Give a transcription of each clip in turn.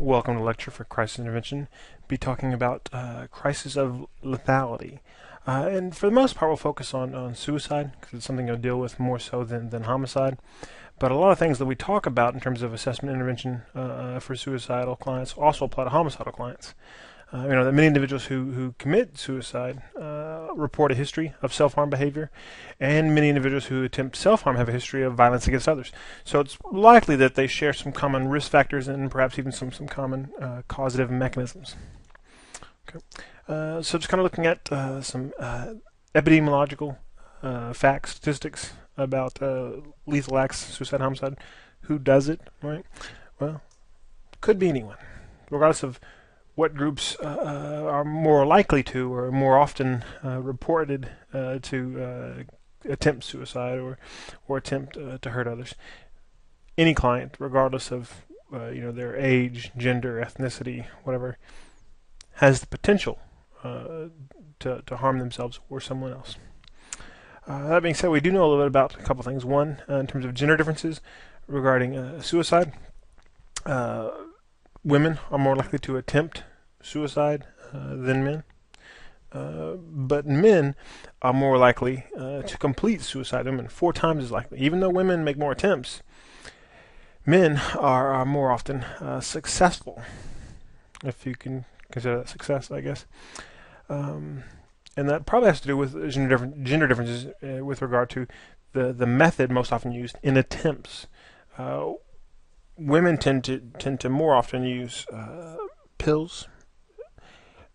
Welcome to lecture for crisis intervention. Be talking about crisis of lethality. And for the most part, we'll focus on suicide because it's something you'll deal with more so than homicide. But a lot of things that we talk about in terms of assessment intervention for suicidal clients also apply to homicidal clients. That many individuals who commit suicide report a history of self-harm behavior, and many individuals who attempt self-harm have a history of violence against others. So it's likely that they share some common risk factors and perhaps even some common causative mechanisms. Okay. So just kind of looking at some epidemiological facts, statistics about lethal acts, suicide, homicide. Who does it, right? Well, could be anyone, regardless of what groups are more likely to or more often reported to attempt suicide or attempt to hurt others. Any client, regardless of their age, gender, ethnicity, whatever, has the potential to harm themselves or someone else. That being said, we do know a little bit about a couple things. One, in terms of gender differences regarding suicide. Women are more likely to attempt suicide than men, but men are more likely to complete suicide. Women 4 times as likely. Even though women make more attempts, men are more often successful, if you can consider that success, I guess. And that probably has to do with gender differences with regard to the method most often used in attempts. Women tend to more often use pills,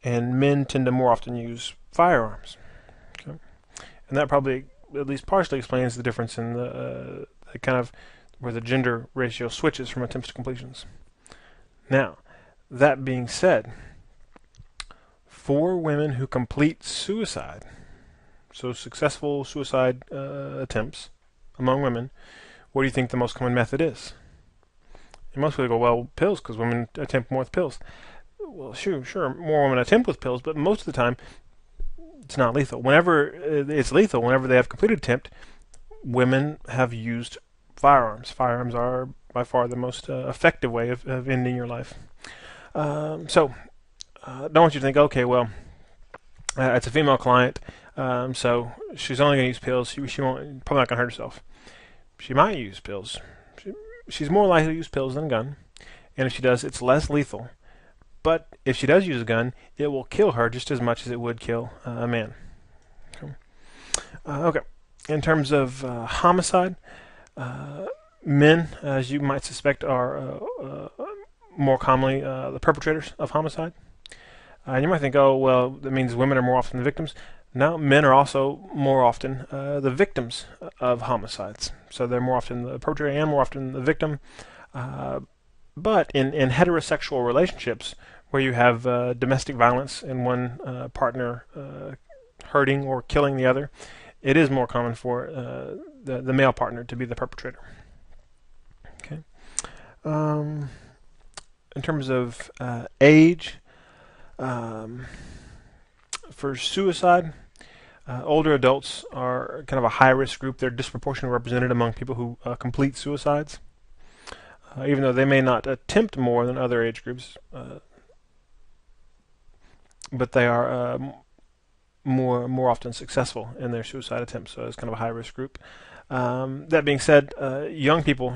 and men tend to more often use firearms. Okay? And that probably at least partially explains the difference in the kind of where the gender ratio switches from attempts to completions. Now, that being said, for women who complete suicide, so successful suicide attempts among women, what do you think the most common method is? And most people go, well, pills, because women attempt more with pills. Well, sure, more women attempt with pills, but most of the time, it's not lethal. Whenever it's lethal, whenever they have completed attempt, women have used firearms. Firearms are by far the most effective way of ending your life. So, don't want you to think, okay, well, it's a female client, so she's only going to use pills. She won't, probably not going to hurt herself. She might use pills. She's more likely to use pills than a gun, and if she does, it's less lethal. But if she does use a gun, it will kill her just as much as it would kill a man. Okay. In terms of homicide, men, as you might suspect, are more commonly the perpetrators of homicide. You might think, oh, well, that means women are more often the victims. No, men are also more often the victims of homicides. So they're more often the perpetrator and more often the victim. But in heterosexual relationships, where you have domestic violence and one partner hurting or killing the other, it is more common for the male partner to be the perpetrator. Okay. In terms of age, for suicide, older adults are kind of a high-risk group. They're disproportionately represented among people who complete suicides. Even though they may not attempt more than other age groups, but they are more often successful in their suicide attempts. So it's kind of a high-risk group. That being said, young people,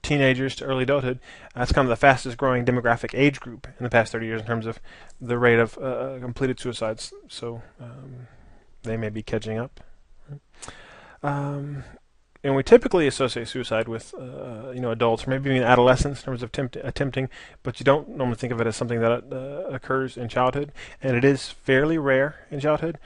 teenagers to early adulthood, that's kind of the fastest-growing demographic age group in the past 30 years in terms of the rate of completed suicides. So they may be catching up. And we typically associate suicide with, adults or maybe even adolescents in terms of attempting, but you don't normally think of it as something that occurs in childhood, and it is fairly rare in childhood,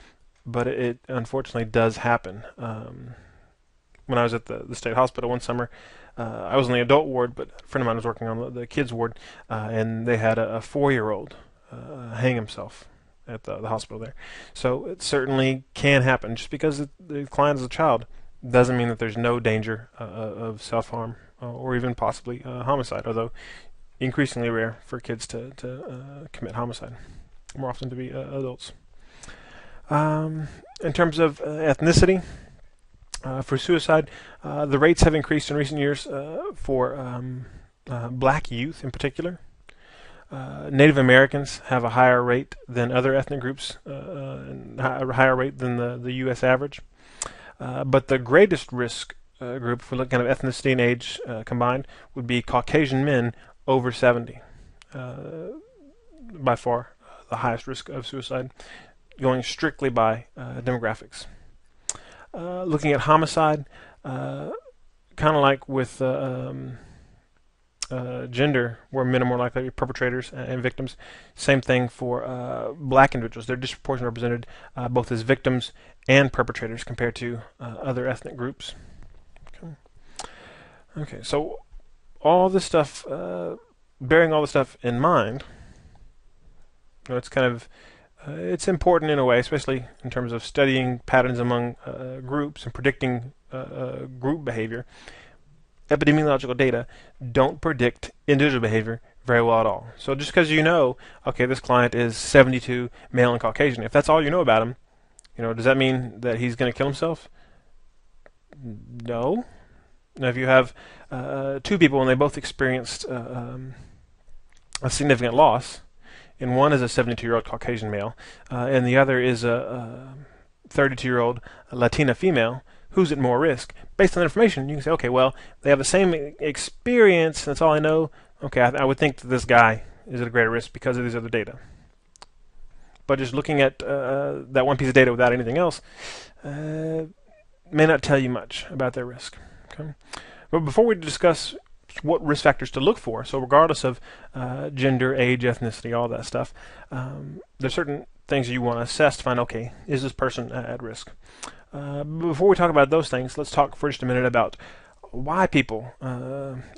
but it unfortunately does happen. When I was at the state hospital one summer, I was in the adult ward, but a friend of mine was working on the kids ward, and they had a 4-year-old hang himself at the hospital there. So it certainly can happen. Just because the client is a child doesn't mean that there's no danger of self-harm or even possibly homicide, although increasingly rare for kids to commit homicide, more often to be adults. In terms of ethnicity, for suicide, the rates have increased in recent years for black youth in particular. Native Americans have a higher rate than other ethnic groups, and a higher rate than the U.S. average. But the greatest risk group, if we look kind of ethnicity and age combined, would be Caucasian men over 70. By far the highest risk of suicide, going strictly by demographics. Looking at homicide, kind of like with gender, where men are more likely to be perpetrators and victims. Same thing for black individuals. They're disproportionately represented both as victims and perpetrators compared to other ethnic groups. Okay, so all this stuff, bearing all this stuff in mind, it's kind of it's important in a way, especially in terms of studying patterns among groups and predicting group behavior. Epidemiological data don't predict individual behavior very well at all. So just because you know, okay, this client is 72, male and Caucasian, if that's all you know about him, does that mean that he's going to kill himself? No. Now, if you have two people and they both experienced a significant loss, and one is a 72-year-old Caucasian male, and the other is a 32-year-old Latina female, who's at more risk? Based on the information, you can say, okay, well, they have the same experience, that's all I know. Okay, I would think that this guy is at a greater risk because of these other data. But just looking at that one piece of data without anything else may not tell you much about their risk. Okay? But before we discuss what risk factors to look for, so regardless of gender, age, ethnicity, all that stuff, there's certain things you want to assess to find, okay, is this person at risk? Before we talk about those things, let's talk for just a minute about why people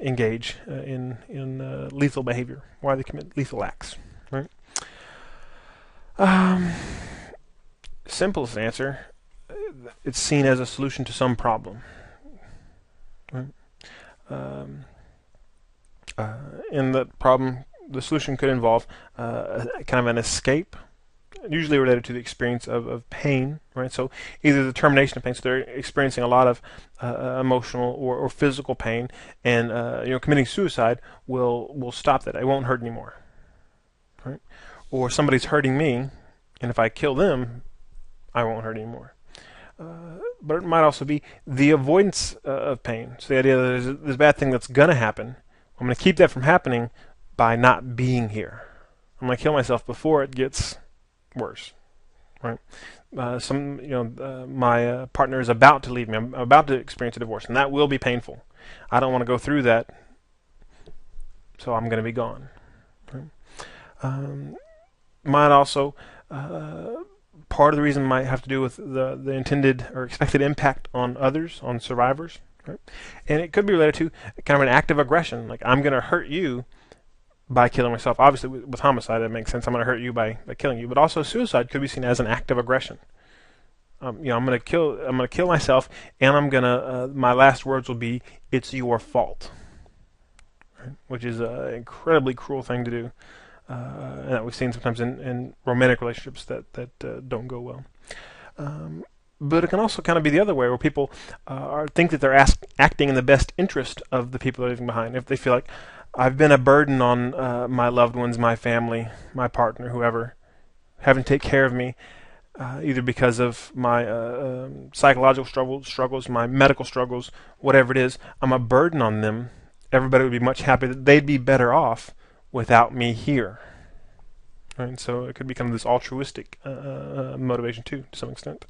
engage in lethal behavior, why they commit lethal acts. Right? Simplest answer, it's seen as a solution to some problem. Right? In the problem, the solution could involve kind of an escape, usually related to the experience of pain, right? So either the termination of pain, so they're experiencing a lot of emotional or physical pain, and committing suicide will stop that. It won't hurt anymore, right? Or somebody's hurting me, and if I kill them, I won't hurt anymore. But it might also be the avoidance of pain. So the idea that there's this bad thing that's going to happen. I'm going to keep that from happening by not being here. I'm going to kill myself before it gets worse. Right? My partner is about to leave me. I'm about to experience a divorce, and that will be painful. I don't want to go through that, so I'm going to be gone. Right? Might also part of the reason might have to do with the intended or expected impact on others, on survivors, right? And it could be related to kind of an act of aggression, like I'm going to hurt you by killing myself. Obviously, with homicide, that makes sense. I'm going to hurt you by killing you, but also suicide could be seen as an act of aggression. I'm going to kill myself, and I'm going to. My last words will be, "It's your fault," right? Which is an incredibly cruel thing to do. And that we've seen sometimes in romantic relationships that don't go well. But it can also kind of be the other way, where people think that they're acting in the best interest of the people they're leaving behind. If they feel like, I've been a burden on my loved ones, my family, my partner, whoever, having to take care of me, either because of my psychological struggles, my medical struggles, whatever it is, I'm a burden on them. Everybody would be much happier. They'd be better off without me here. Right? So it could become this altruistic motivation too, to some extent.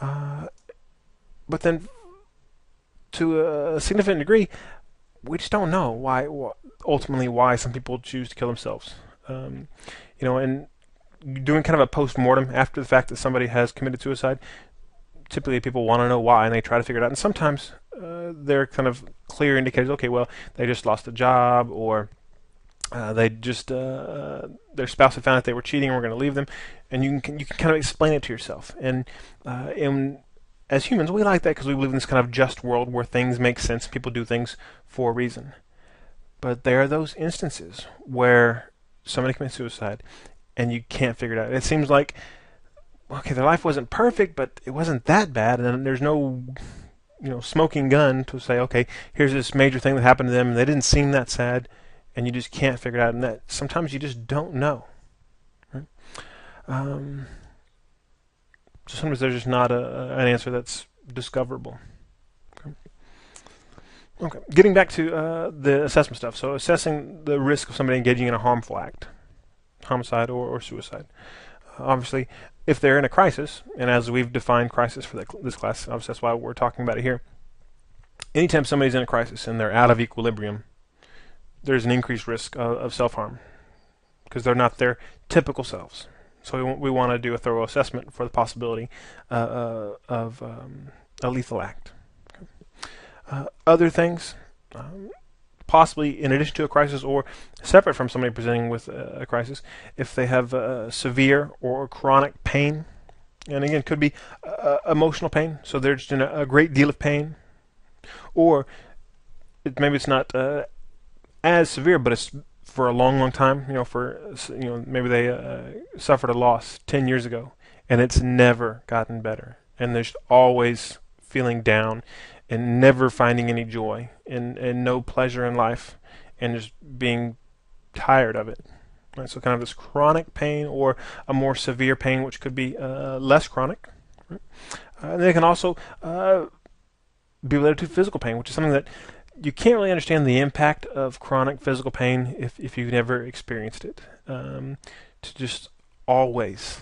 But then, to a significant degree, we just don't know ultimately why some people choose to kill themselves. And doing kind of a post-mortem after the fact that somebody has committed suicide, typically people want to know why, and they try to figure it out. And sometimes they're kind of clear indicators. Okay, well, they just lost a job, or they just their spouse had found out they were cheating and were going to leave them, and you can kind of explain it to yourself. And as humans, we like that because we live in this kind of just world where things make sense. People do things for a reason. But there are those instances where somebody commits suicide and you can't figure it out. It seems like, okay, their life wasn't perfect, but it wasn't that bad, and there's no smoking gun to say, okay, here's this major thing that happened to them, and they didn't seem that sad, and you just can't figure it out, and that sometimes you just don't know. Right? So sometimes there's just not an answer that's discoverable. Okay. Getting back to the assessment stuff. So assessing the risk of somebody engaging in a harmful act, homicide or suicide. Obviously, if they're in a crisis, and as we've defined crisis for this class, obviously that's why we're talking about it here. Anytime somebody's in a crisis and they're out of equilibrium, there's an increased risk of self-harm because they're not their typical selves. So we want to do a thorough assessment for the possibility of a lethal act. Other things, possibly in addition to a crisis or separate from somebody presenting with a crisis, if they have severe or chronic pain, and again, could be emotional pain, so they're just in a great deal of pain, or maybe it's not as severe, but it's for a long, long time. Maybe they suffered a loss 10 years ago, and it's never gotten better, and they're just always feeling down and never finding any joy and no pleasure in life and just being tired of it. Right? So kind of this chronic pain or a more severe pain, which could be less chronic. Right? And they can also be related to physical pain, which is something that you can't really understand the impact of chronic physical pain if you've never experienced it. To just always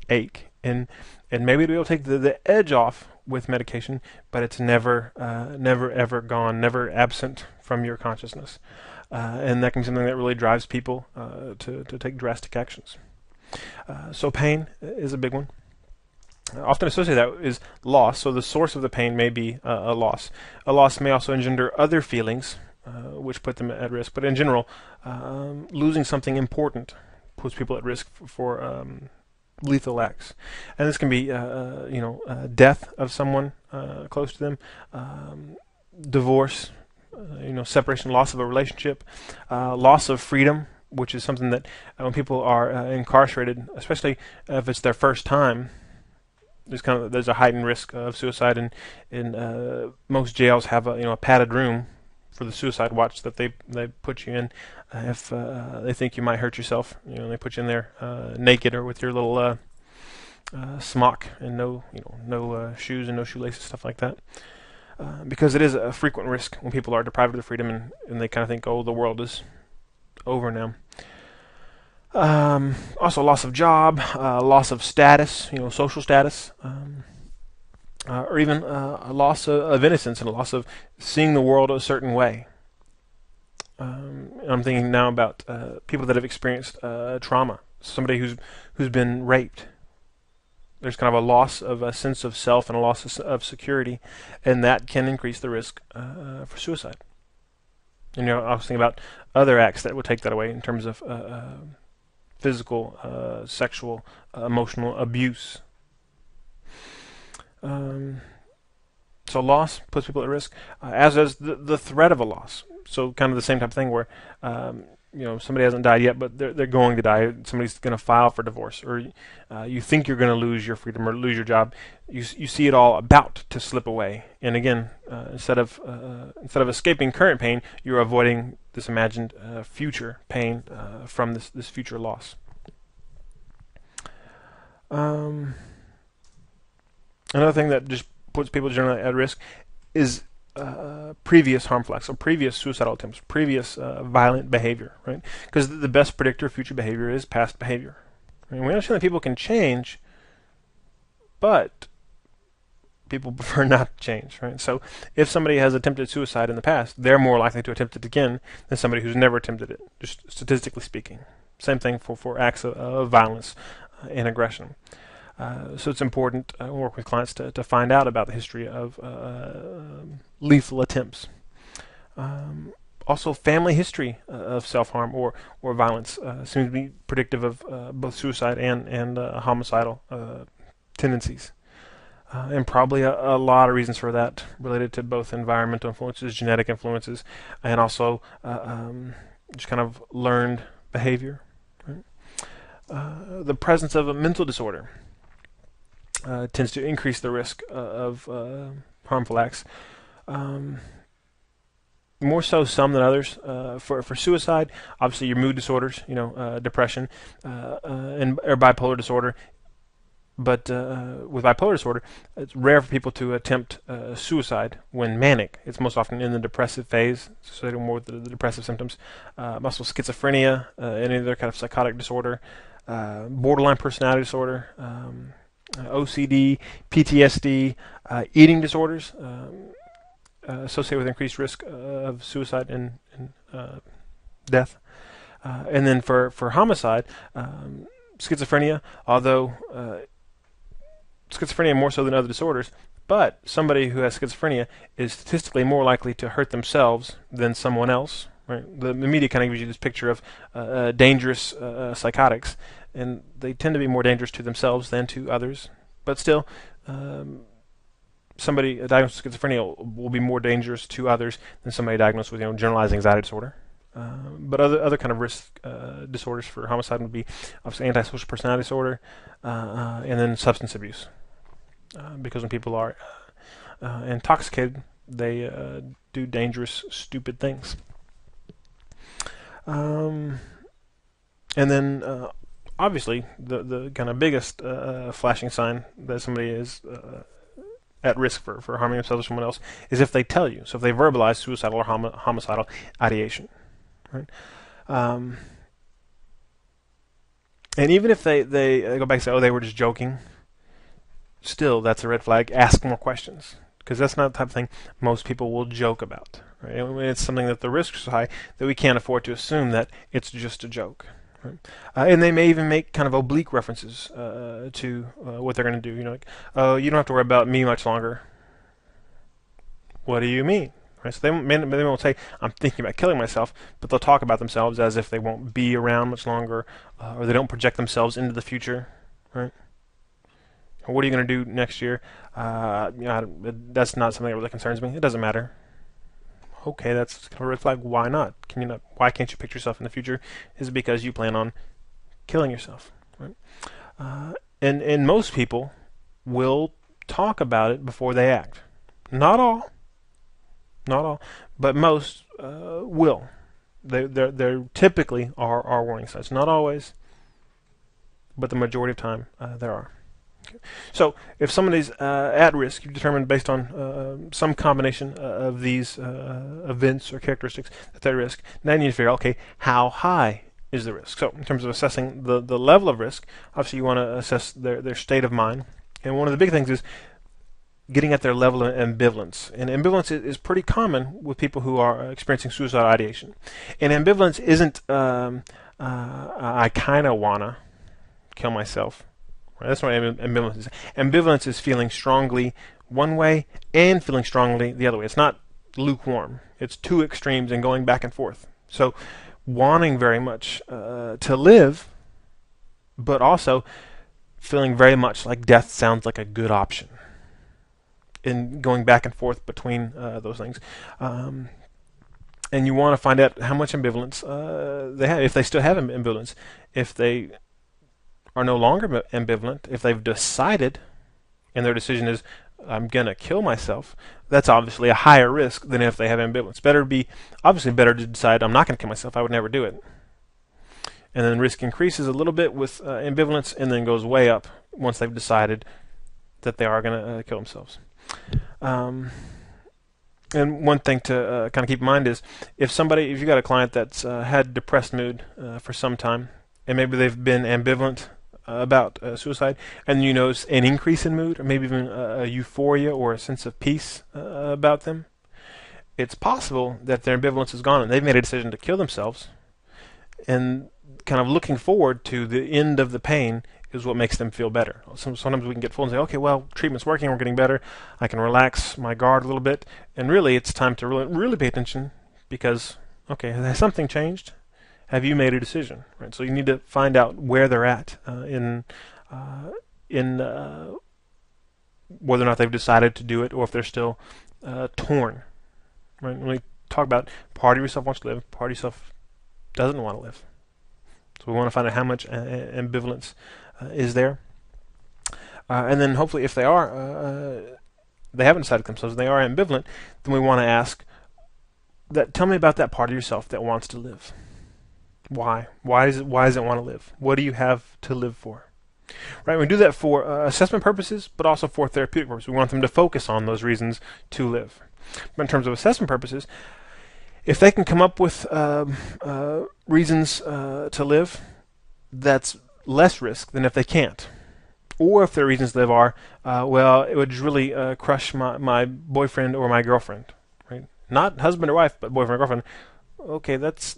ache. And maybe it'll take the edge off with medication, but it's never ever gone, never absent from your consciousness, and that can be something that really drives people to take drastic actions. So pain is a big one. Often associated with that is loss. So the source of the pain may be a loss. A loss may also engender other feelings, which put them at risk. But in general, losing something important puts people at risk for lethal acts, and this can be death of someone close to them, divorce, separation, loss of a relationship, loss of freedom, which is something that when people are incarcerated, especially if it's their first time, there's a heightened risk of suicide, and most jails have a padded room for the suicide watch that they put you in if they think you might hurt yourself. They put you in there naked or with your little smock and no shoes and no shoelaces, stuff like that, because it is a frequent risk when people are deprived of their freedom and they kind of think, oh, the world is over now. Also, loss of job, loss of status, social status. Or even a loss of innocence and a loss of seeing the world a certain way. I'm thinking now about people that have experienced trauma. Somebody who's been raped. There's kind of a loss of a sense of self and a loss of security, and that can increase the risk for suicide. And I was thinking about other acts that would take that away in terms of physical, sexual, emotional abuse. So loss puts people at risk, as does the threat of a loss. So kind of the same type of thing where somebody hasn't died yet, but they're going to die. Somebody's going to file for divorce, or you think you're going to lose your freedom or lose your job. You see it all about to slip away, and again, instead of escaping current pain, you're avoiding this imagined future pain from this future loss. Another thing that just puts people generally at risk is previous harmful acts, so previous suicidal attempts, previous violent behavior, right? Because the best predictor of future behavior is past behavior. We understand that people can change, but people prefer not to change, right? So if somebody has attempted suicide in the past, they're more likely to attempt it again than somebody who's never attempted it, just statistically speaking. Same thing for acts of violence and aggression. So it's important to work with clients to find out about the history of lethal attempts. Also, family history of self-harm or violence seems to be predictive of both suicide and homicidal tendencies. And probably a lot of reasons for that related to both environmental influences, genetic influences, and also just kind of learned behavior. Right? The presence of a mental disorder tends to increase the risk of harmful acts. more so some than others. For suicide, obviously your mood disorders, depression, and or bipolar disorder. But with bipolar disorder, it's rare for people to attempt suicide when manic. It's most often in the depressive phase, associated more with the depressive symptoms. Also schizophrenia, any other kind of psychotic disorder, borderline personality disorder, OCD, PTSD, eating disorders associated with increased risk of suicide and death. And then for homicide, schizophrenia, although schizophrenia more so than other disorders, but somebody who has schizophrenia is statistically more likely to hurt themselves than someone else. Right? The media kind of gives you this picture of dangerous psychotics, and they tend to be more dangerous to themselves than to others. But still, somebody diagnosed with schizophrenia will be more dangerous to others than somebody diagnosed with generalized anxiety disorder. But other kind of risk disorders for homicide would be obviously antisocial personality disorder, and then substance abuse. Because when people are intoxicated, they do dangerous, stupid things. And then obviously the kind of biggest flashing sign that somebody is at risk for harming themselves or someone else is if they tell you. So if they verbalize suicidal or homicidal ideation. Right? And even if they go back and say, oh, they were just joking, still, that's a red flag. Ask more questions, because that's not the type of thing most people will joke about. Right? It's something that the risks are high that we can't afford to assume that it's just a joke. Right? And they may even make kind of oblique references to what they're going to do. Like, oh, you don't have to worry about me much longer. What do you mean? Right? So they won't say, I'm thinking about killing myself, but they'll talk about themselves as if they won't be around much longer, or they don't project themselves into the future. Right? What are you going to do next year? That's not something that really concerns me. It doesn't matter. Okay, that's kind of a red flag. Why not? Can you not? Why can't you picture yourself in the future? Is it because you plan on killing yourself? Right? And most people will talk about it before they act. Not all, but most will. They typically are warning signs. Not always, but the majority of time there are. So, if somebody's at risk, you've determined based on some combination of these events or characteristics that they're at risk. Now you need to figure out, okay, how high is the risk? So, in terms of assessing the level of risk, obviously you want to assess their state of mind. And one of the big things is getting at their level of ambivalence. And ambivalence is pretty common with people who are experiencing suicidal ideation. And ambivalence isn't, I kind of want to kill myself. Right? That's what ambivalence is. Ambivalence is feeling strongly one way and feeling strongly the other way. It's not lukewarm. It's two extremes and going back and forth. So wanting very much to live, but also feeling very much like death sounds like a good option. And going back and forth between those things. And you want to find out how much ambivalence they have, if they still have ambivalence. If they are no longer ambivalent, if they've decided and their decision is, I'm going to kill myself, that's obviously a higher risk than if they have ambivalence. Obviously better to decide, I'm not going to kill myself, I would never do it. And then risk increases a little bit with ambivalence and then goes way up once they've decided that they are going to kill themselves. And one thing to kind of keep in mind is if you've got a client that's had depressed mood for some time, and maybe they've been ambivalent about suicide, and you notice an increase in mood, or maybe even a euphoria or a sense of peace about them, it's possible that their ambivalence is gone and they've made a decision to kill themselves, and kind of looking forward to the end of the pain is what makes them feel better. Sometimes we can get full and say, okay, well, treatment's working, we're getting better, I can relax my guard a little bit, and really it's time to really pay attention because, okay, has something changed? Have you made a decision? Right. So you need to find out where they're at in whether or not they've decided to do it, or if they're still torn. Right. When we talk about part of yourself wants to live, part of yourself doesn't want to live. So we want to find out how much ambivalence is there, and then hopefully, if they haven't decided themselves, they are ambivalent, then we want to ask, tell me about that part of yourself that wants to live. Why? Why does it want to live? What do you have to live for? Right? We do that for assessment purposes, but also for therapeutic purposes. We want them to focus on those reasons to live. But in terms of assessment purposes, if they can come up with reasons to live, that's less risk than if they can't. Or if their reasons to live are, well, it would really crush my boyfriend or my girlfriend. Right? Not husband or wife, but boyfriend or girlfriend. Okay, that's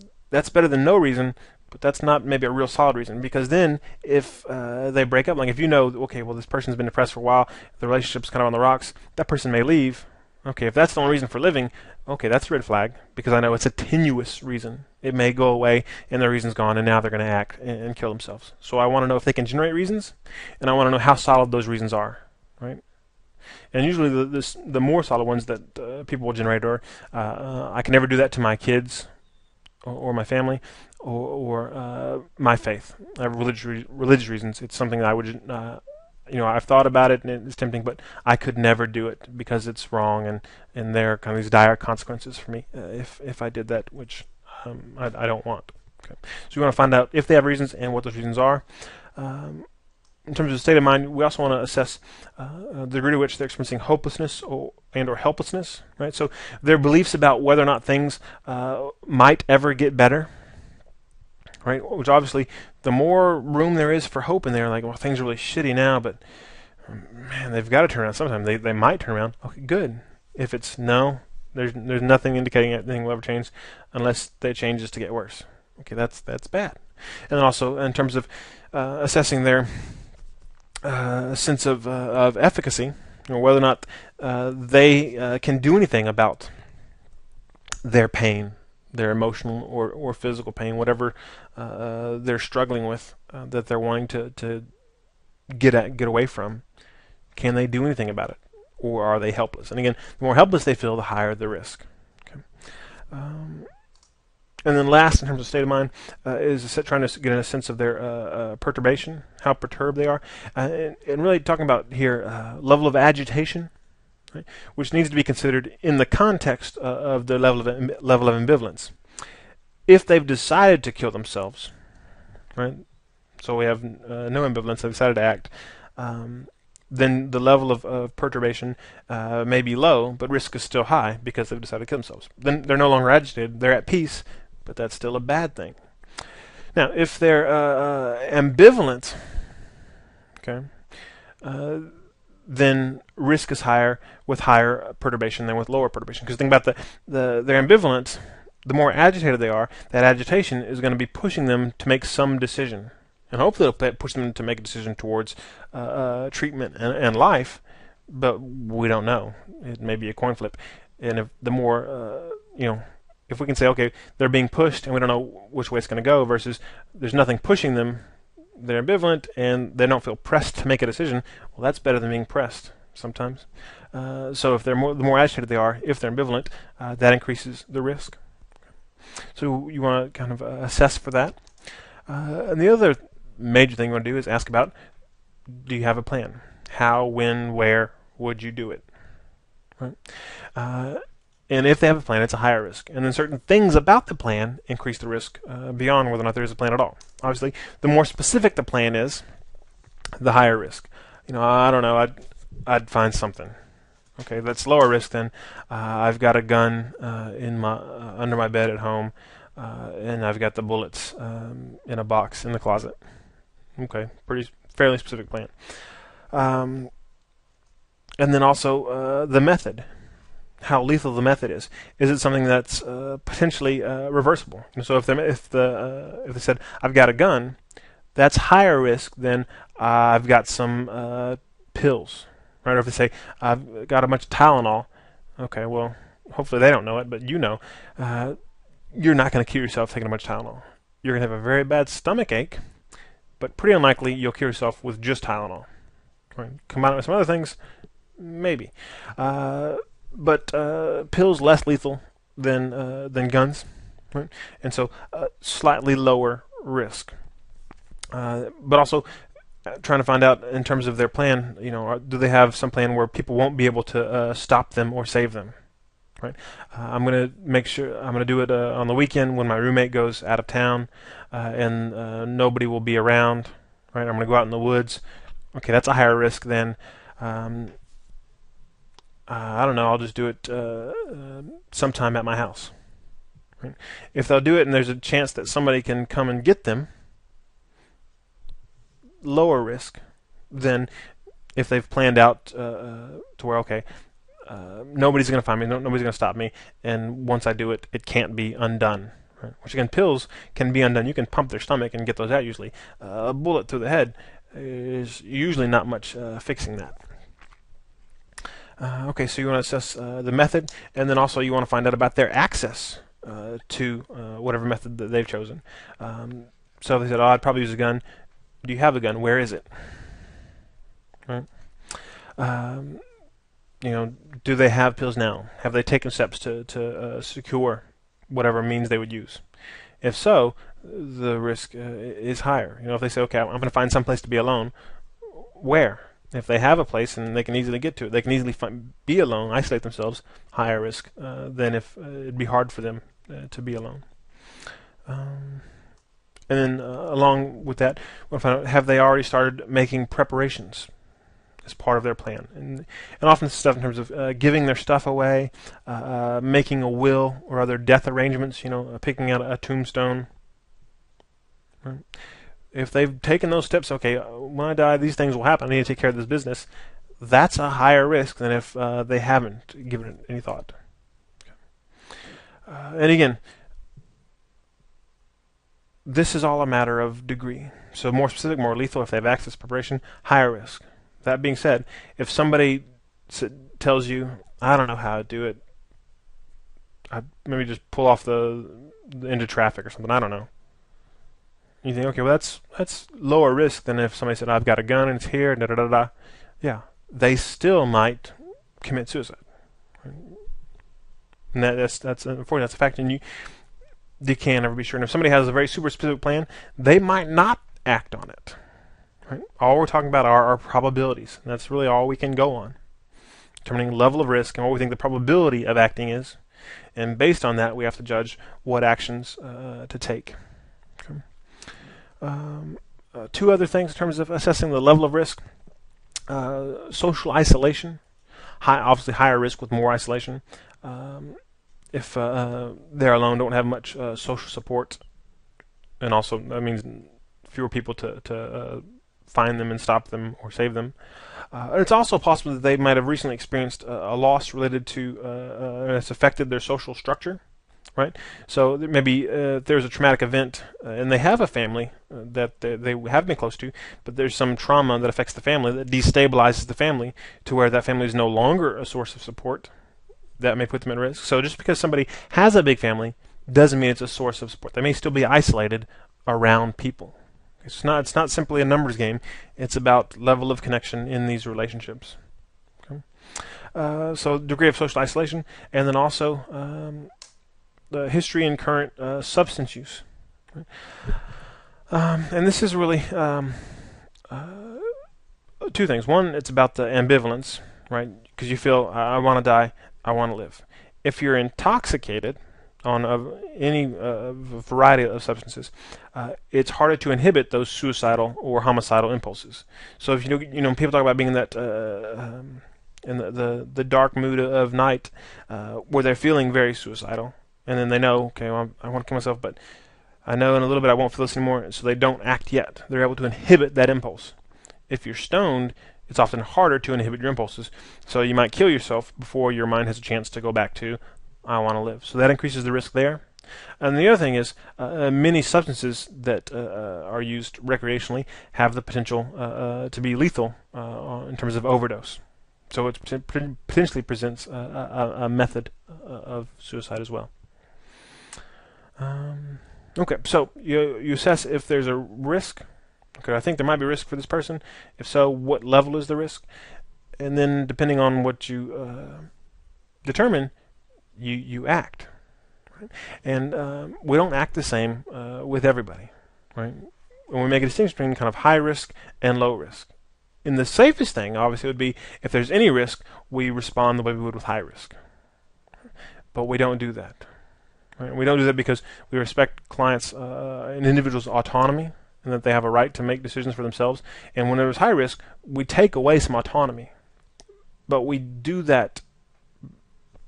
better than no reason, but that's not maybe a real solid reason. Because then, if they break up, like if you know, okay, well, this person's been depressed for a while, the relationship's kind of on the rocks, that person may leave. Okay, if that's the only reason for living, okay, that's a red flag, because I know it's a tenuous reason. It may go away, and their reason's gone, and now they're going to act and kill themselves. So I want to know if they can generate reasons, and I want to know how solid those reasons are, right? And usually the more solid ones that people will generate are, I can never do that to my kids, or my family, or my faith. I have religious reasons. It's something that I would, I've thought about it and it's tempting, but I could never do it because it's wrong, and there are kind of these dire consequences for me if I did that, which I don't want. Okay. So we want to find out if they have reasons and what those reasons are. In terms of state of mind, we also want to assess the degree to which they're experiencing hopelessness or helplessness. Right. So their beliefs about whether or not things might ever get better. Right. Which obviously, the more room there is for hope in there, like, well, things are really shitty now, but man, they've got to turn around sometime. They might turn around. Okay, good. If it's no, there's nothing indicating anything will ever change unless they change just to get worse. Okay, that's bad. And then also in terms of assessing their sense of efficacy, whether or not they can do anything about their pain, their emotional or physical pain, whatever they're struggling with, that they're wanting to get away from. Can they do anything about it, or are they helpless? And again, the more helpless they feel, the higher the risk. Okay. And then last, in terms of state of mind, is trying to get a sense of their perturbation, how perturbed they are, and really talking about here level of agitation, right, which needs to be considered in the context of the level of ambivalence. If they've decided to kill themselves, right, so we have no ambivalence, they've decided to act, then the level of perturbation may be low, but risk is still high because they've decided to kill themselves. Then they're no longer agitated, they're at peace, but that's still a bad thing. Now, if they're ambivalent, okay, then risk is higher with higher perturbation than with lower perturbation. Because think about they're ambivalent, the more agitated they are, that agitation is going to be pushing them to make some decision. And hopefully it'll push them to make a decision towards treatment and life, but we don't know. It may be a coin flip. And if the more, if we can say, okay, they're being pushed and we don't know which way it's going to go, versus there's nothing pushing them, they're ambivalent and they don't feel pressed to make a decision, well, that's better than being pressed sometimes. So if the more agitated they are, if they're ambivalent, that increases the risk. So you want to kind of assess for that. And the other major thing you want to do is ask about, do you have a plan? How, when, where would you do it? Right? And if they have a plan, it's a higher risk. And then certain things about the plan increase the risk beyond whether or not there is a plan at all. Obviously, the more specific the plan is, the higher risk. I don't know, I'd find something. Okay, that's lower risk than I've got a gun under my bed at home, and I've got the bullets in a box in the closet. Okay, fairly specific plan. And then also the method. How lethal the method is. Is it something that's potentially reversible? So if they said, I've got a gun, that's higher risk than I've got some pills. Right? Or if they say, I've got a bunch of Tylenol, okay, well, hopefully they don't know it, but you're not going to kill yourself taking a bunch of Tylenol. You're going to have a very bad stomach ache, but pretty unlikely you'll kill yourself with just Tylenol. Right? Combine it with some other things, maybe. But pills less lethal than guns, right? And so slightly lower risk. But also trying to find out in terms of their plan, do they have some plan where people won't be able to stop them or save them? Right? I'm going to make sure I'm going to do it on the weekend when my roommate goes out of town, and nobody will be around. Right? I'm going to go out in the woods. Okay, that's a higher risk than I don't know. I'll just do it sometime at my house. Right? If they'll do it and there's a chance that somebody can come and get them, lower risk than if they've planned out to where, okay, nobody's going to find me, nobody's going to stop me, and once I do it, it can't be undone. Right? Which again, pills can be undone. You can pump their stomach and get those out usually. A bullet through the head is usually not much fixing that. Okay, so you want to assess the method, and then also you want to find out about their access to whatever method that they've chosen. So they said, oh, I'd probably use a gun. Do you have a gun? Where is it? Right? Do they have pills now? Have they taken steps to secure whatever means they would use? If so, the risk is higher. If they say, okay, I'm going to find some place to be alone, where? If they have a place and they can easily get to it, they can easily be alone, isolate themselves, higher risk than if it'd be hard for them to be alone. And then along with that, we'll find out, have they already started making preparations as part of their plan? And often this stuff in terms of giving their stuff away, making a will or other death arrangements, picking out a tombstone. Right? If they've taken those steps, okay, when I die, these things will happen. I need to take care of this business. That's a higher risk than if they haven't given it any thought. And again, this is all a matter of degree. So more specific, more lethal, if they have access to preparation, higher risk. That being said, if somebody tells you, I don't know how to do it, I'd maybe just pull off into traffic or something, I don't know. You think, okay, well that's lower risk than if somebody said, I've got a gun and it's here, da da da da. Yeah, they still might commit suicide. Right? And that's unfortunately that's a fact, and you can't ever be sure. And if somebody has a very super specific plan, they might not act on it. Right? All we're talking about are our probabilities, and that's really all we can go on, determining level of risk and what we think the probability of acting is, and based on that, we have to judge what actions to take. Okay. Two other things in terms of assessing the level of risk: social isolation, obviously higher risk with more isolation. If they're alone, don't have much social support, and also that means fewer people to find them and stop them or save them. It's also possible that they might have recently experienced a loss related to that's affected their social structure. Right, so maybe there's a traumatic event and they have a family that they have been close to, but there's some trauma that affects the family that destabilizes the family to where that family is no longer a source of support. That may put them at risk. So just because somebody has a big family doesn't mean it's a source of support. They may still be isolated around people. It's not simply a numbers game. It's about level of connection in these relationships. Okay? So degree of social isolation, and then also the history and current substance use. Right? And this is really two things. One, it's about the ambivalence, right? Because you feel, I want to die, I want to live. If you're intoxicated on any variety of substances, it's harder to inhibit those suicidal or homicidal impulses. So if people talk about being in that in the dark mood of night, where they're feeling very suicidal, and then they know, okay, well, I want to kill myself, but I know in a little bit I won't feel this anymore, so they don't act yet. They're able to inhibit that impulse. If you're stoned, it's often harder to inhibit your impulses, so you might kill yourself before your mind has a chance to go back to, I want to live. So that increases the risk there. And the other thing is, many substances that are used recreationally have the potential to be lethal in terms of overdose. So it potentially presents a method of suicide as well. Okay, so you assess if there's a risk. Okay, I think there might be a risk for this person. If so, what level is the risk? And then depending on what you determine, you act. Right? And we don't act the same with everybody. Right? And we make a distinction between kind of high risk and low risk. And the safest thing, obviously, would be if there's any risk, we respond the way we would with high risk. but we don't do that. Right? We don't do that because we respect clients' and individuals' autonomy, and that they have a right to make decisions for themselves. And when there's high risk, we take away some autonomy, but we do that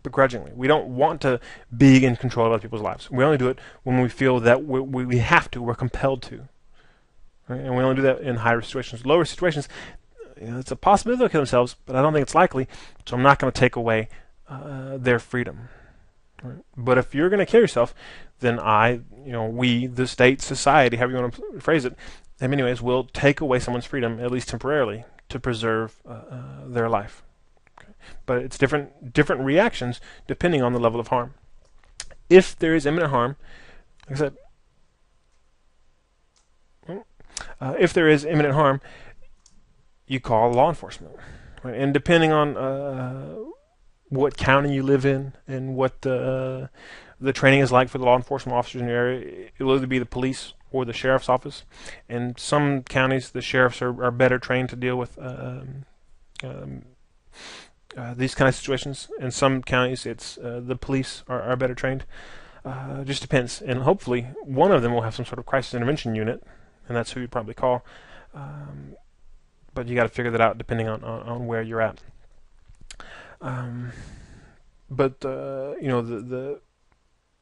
begrudgingly. We don't want to be in control of other people's lives. We only do it when we feel that we have to, we're compelled to. Right? And we only do that in high-risk situations. Low-risk situations, it's a possibility they'll kill themselves, but I don't think it's likely, so I'm not going to take away their freedom. Right? But if you're going to kill yourself, then we, the state, society, however you want to phrase it, in many ways will take away someone's freedom, at least temporarily, to preserve their life. Okay? But it's different reactions depending on the level of harm. If there is imminent harm, like I said, if there is imminent harm, you call law enforcement. Right? And depending on what county you live in and what the training is like for the law enforcement officers in your area, it will either be the police or the sheriff's office. In some counties, the sheriffs are better trained to deal with these kind of situations. In some counties, it's the police are better trained. Just depends. And hopefully, one of them will have some sort of crisis intervention unit, and that's who you'd probably call. But you got to figure that out depending on where you're at.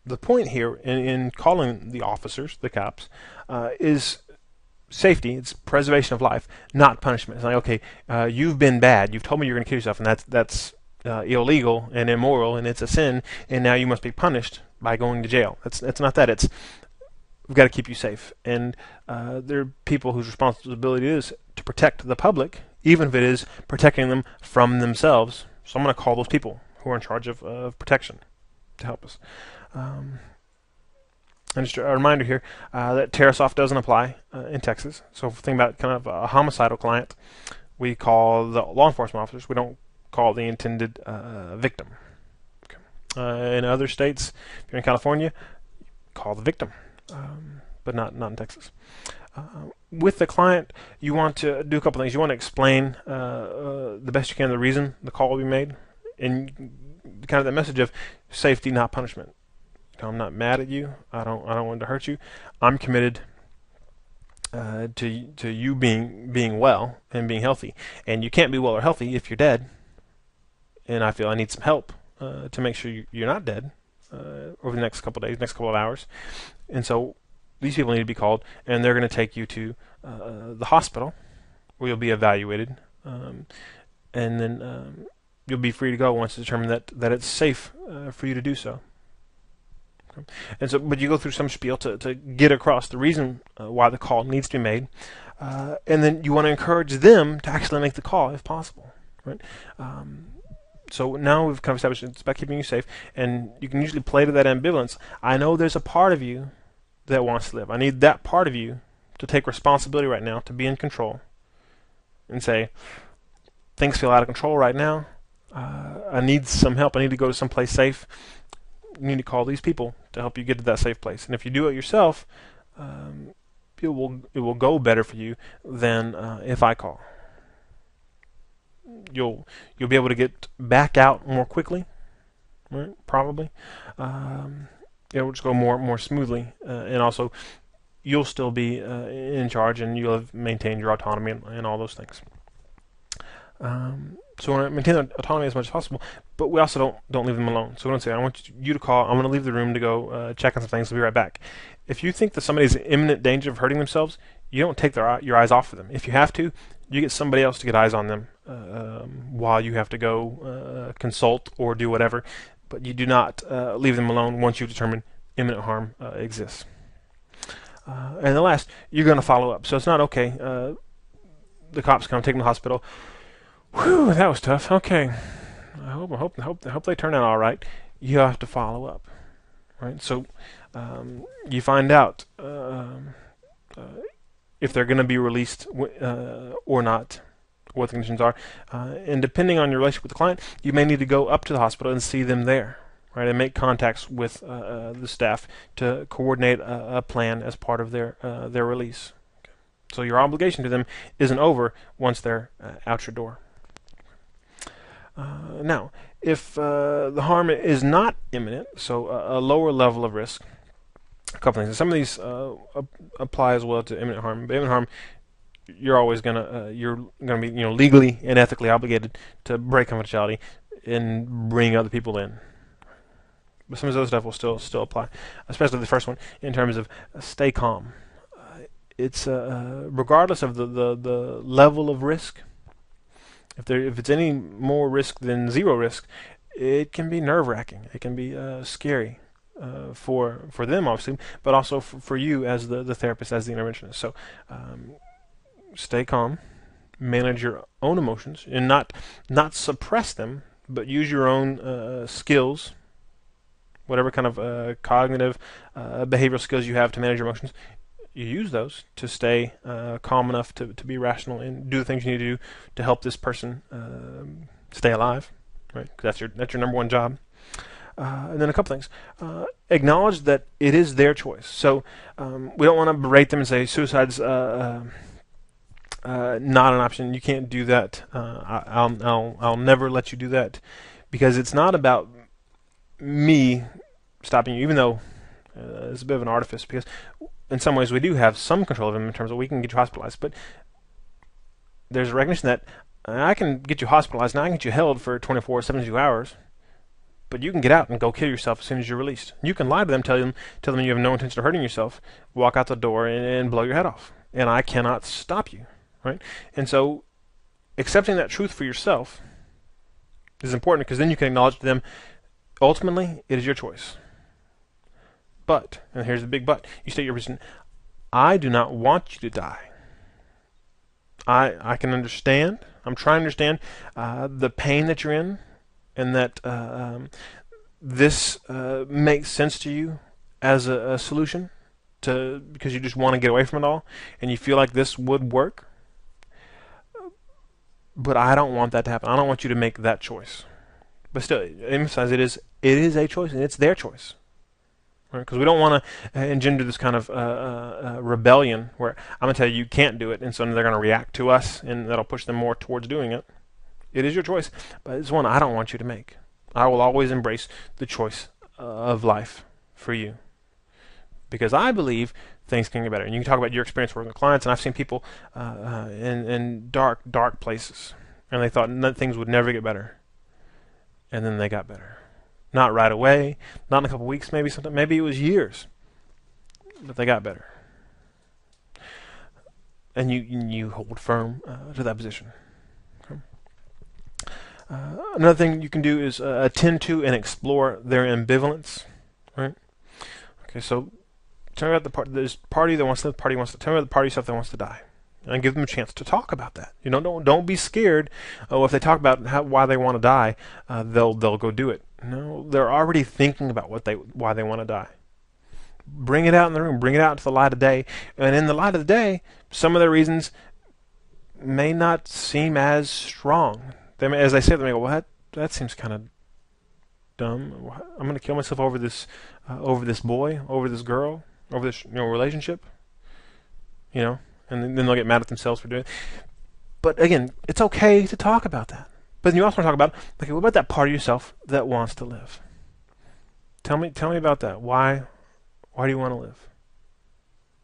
The point here in calling the officers, the cops, is safety. It's preservation of life, not punishment. It's like, okay, you've been bad. You've told me you're going to kill yourself, and that's illegal and immoral, and it's a sin, and now you must be punished by going to jail. It's not that. It's we've got to keep you safe, and there are people whose responsibility it is to protect the public, even if it is protecting them from themselves. So I'm going to call those people who are in charge of protection to help us. And just a reminder here that Tarasoff doesn't apply in Texas. So if we think about kind of a homicidal client, we call the law enforcement officers. We don't call the intended victim. Okay. In other states, if you're in California, call the victim, but not in Texas. With the client, you want to do a couple things. You want to explain the best you can the reason the call will be made, and kind of the message of safety, not punishment. I'm not mad at you. I don't want to hurt you. I'm committed to you being well and being healthy. And you can't be well or healthy if you're dead. And I feel I need some help to make sure you're not dead over the next couple of days, next couple of hours. And so these people need to be called, and they're going to take you to the hospital where you'll be evaluated, and then you'll be free to go once it's determined that it's safe for you to do so. Okay. And so, but you go through some spiel to get across the reason why the call needs to be made, and then you want to encourage them to actually make the call if possible. Right? So now we've kind of established it's about keeping you safe, and you can usually play to that ambivalence. I know there's a part of you that wants to live. I need that part of you to take responsibility right now, to be in control, and say, things feel out of control right now. I need some help. I need to go to someplace safe. You need to call these people to help you get to that safe place. And if you do it yourself, it will go better for you than if I call. You'll be able to get back out more quickly, right? Probably. It will just go more smoothly, and also you'll still be in charge, and you'll have maintained your autonomy and all those things. So we want to maintain autonomy as much as possible, but we also don't leave them alone. So we don't say, I want you to call, I'm going to leave the room to go check on some things, I'll be right back. If you think that somebody's in imminent danger of hurting themselves, you don't take your eyes off of them. If you have to, you get somebody else to get eyes on them while you have to go consult or do whatever, but you do not leave them alone once you've determined imminent harm exists. And the last, you're going to follow up. So it's not okay. The cops come take them to the hospital. Whew, that was tough. Okay, I hope they turn out all right. You have to follow up, right? So you find out if they're going to be released or not, what the conditions are, and depending on your relationship with the client, you may need to go up to the hospital and see them there, right, and make contacts with the staff to coordinate a plan as part of their release. Okay. So your obligation to them isn't over once they're out your door. Now, If the harm is not imminent, so a lower level of risk, a couple things. And some of these apply as well to imminent harm. But imminent harm, you're gonna be legally and ethically obligated to break confidentiality and bring other people in. But some of this other stuff will still apply, especially the first one in terms of stay calm. It's regardless of the level of risk. If it's any more risk than zero risk, it can be nerve-wracking. It can be scary for them, obviously, but also for you as the therapist, as the interventionist. So stay calm, manage your own emotions, and not suppress them, but use your own skills, whatever kind of cognitive, behavioral skills you have to manage your emotions. You use those to stay calm enough to be rational and do the things you need to do to help this person stay alive, right? Because that's your number one job. And then a couple things. Acknowledge that it is their choice. So we don't want to berate them and say suicide's not an option. You can't do that. I'll never let you do that, because it's not about me stopping you, even though it's a bit of an artifice, because in some ways we do have some control of him in terms of we can get you hospitalized, but there's a recognition that I can get you hospitalized and I can get you held for 24, 72 hours, but you can get out and go kill yourself as soon as you're released. You can lie to them, tell them you have no intention of hurting yourself, walk out the door and blow your head off, and I cannot stop you, right? And so accepting that truth for yourself is important, because then you can acknowledge to them, ultimately, it is your choice. But, and here's the big but, you state your reason, I do not want you to die. I can understand, I'm trying to understand the pain that you're in, and that this makes sense to you as a solution, because you just want to get away from it all, and you feel like this would work. But I don't want that to happen. I don't want you to make that choice. But still, emphasize it is a choice, and it's their choice. Because we don't want to engender this kind of rebellion where I'm going to tell you can't do it, and so they're going to react to us, and that'll push them more towards doing it. It is your choice, but it's one I don't want you to make. I will always embrace the choice of life for you, because I believe things can get better. And you can talk about your experience working with clients, and I've seen people in dark places, and they thought things would never get better, and then they got better. Not right away, not in a couple weeks, maybe it was years, but they got better. And you hold firm to that position. Okay. Another thing you can do is attend to and explore their ambivalence. Right? Okay, so tell me about there's party that wants to tell me about the party stuff that wants to die, and give them a chance to talk about that. Don't be scared. If they talk about why they want to die, they'll go do it. No, they're already thinking about why they want to die. Bring it out in the room. Bring it out into the light of day. And in the light of the day, some of their reasons may not seem as strong. As they say, they may go, "Well, that seems kind of dumb. I'm going to kill myself over this boy, over this girl, over this relationship." And then they'll get mad at themselves for doing it. But again, it's okay to talk about that. But then you also want to talk about, okay, what about that part of yourself that wants to live? Tell me about that. Why do you want to live?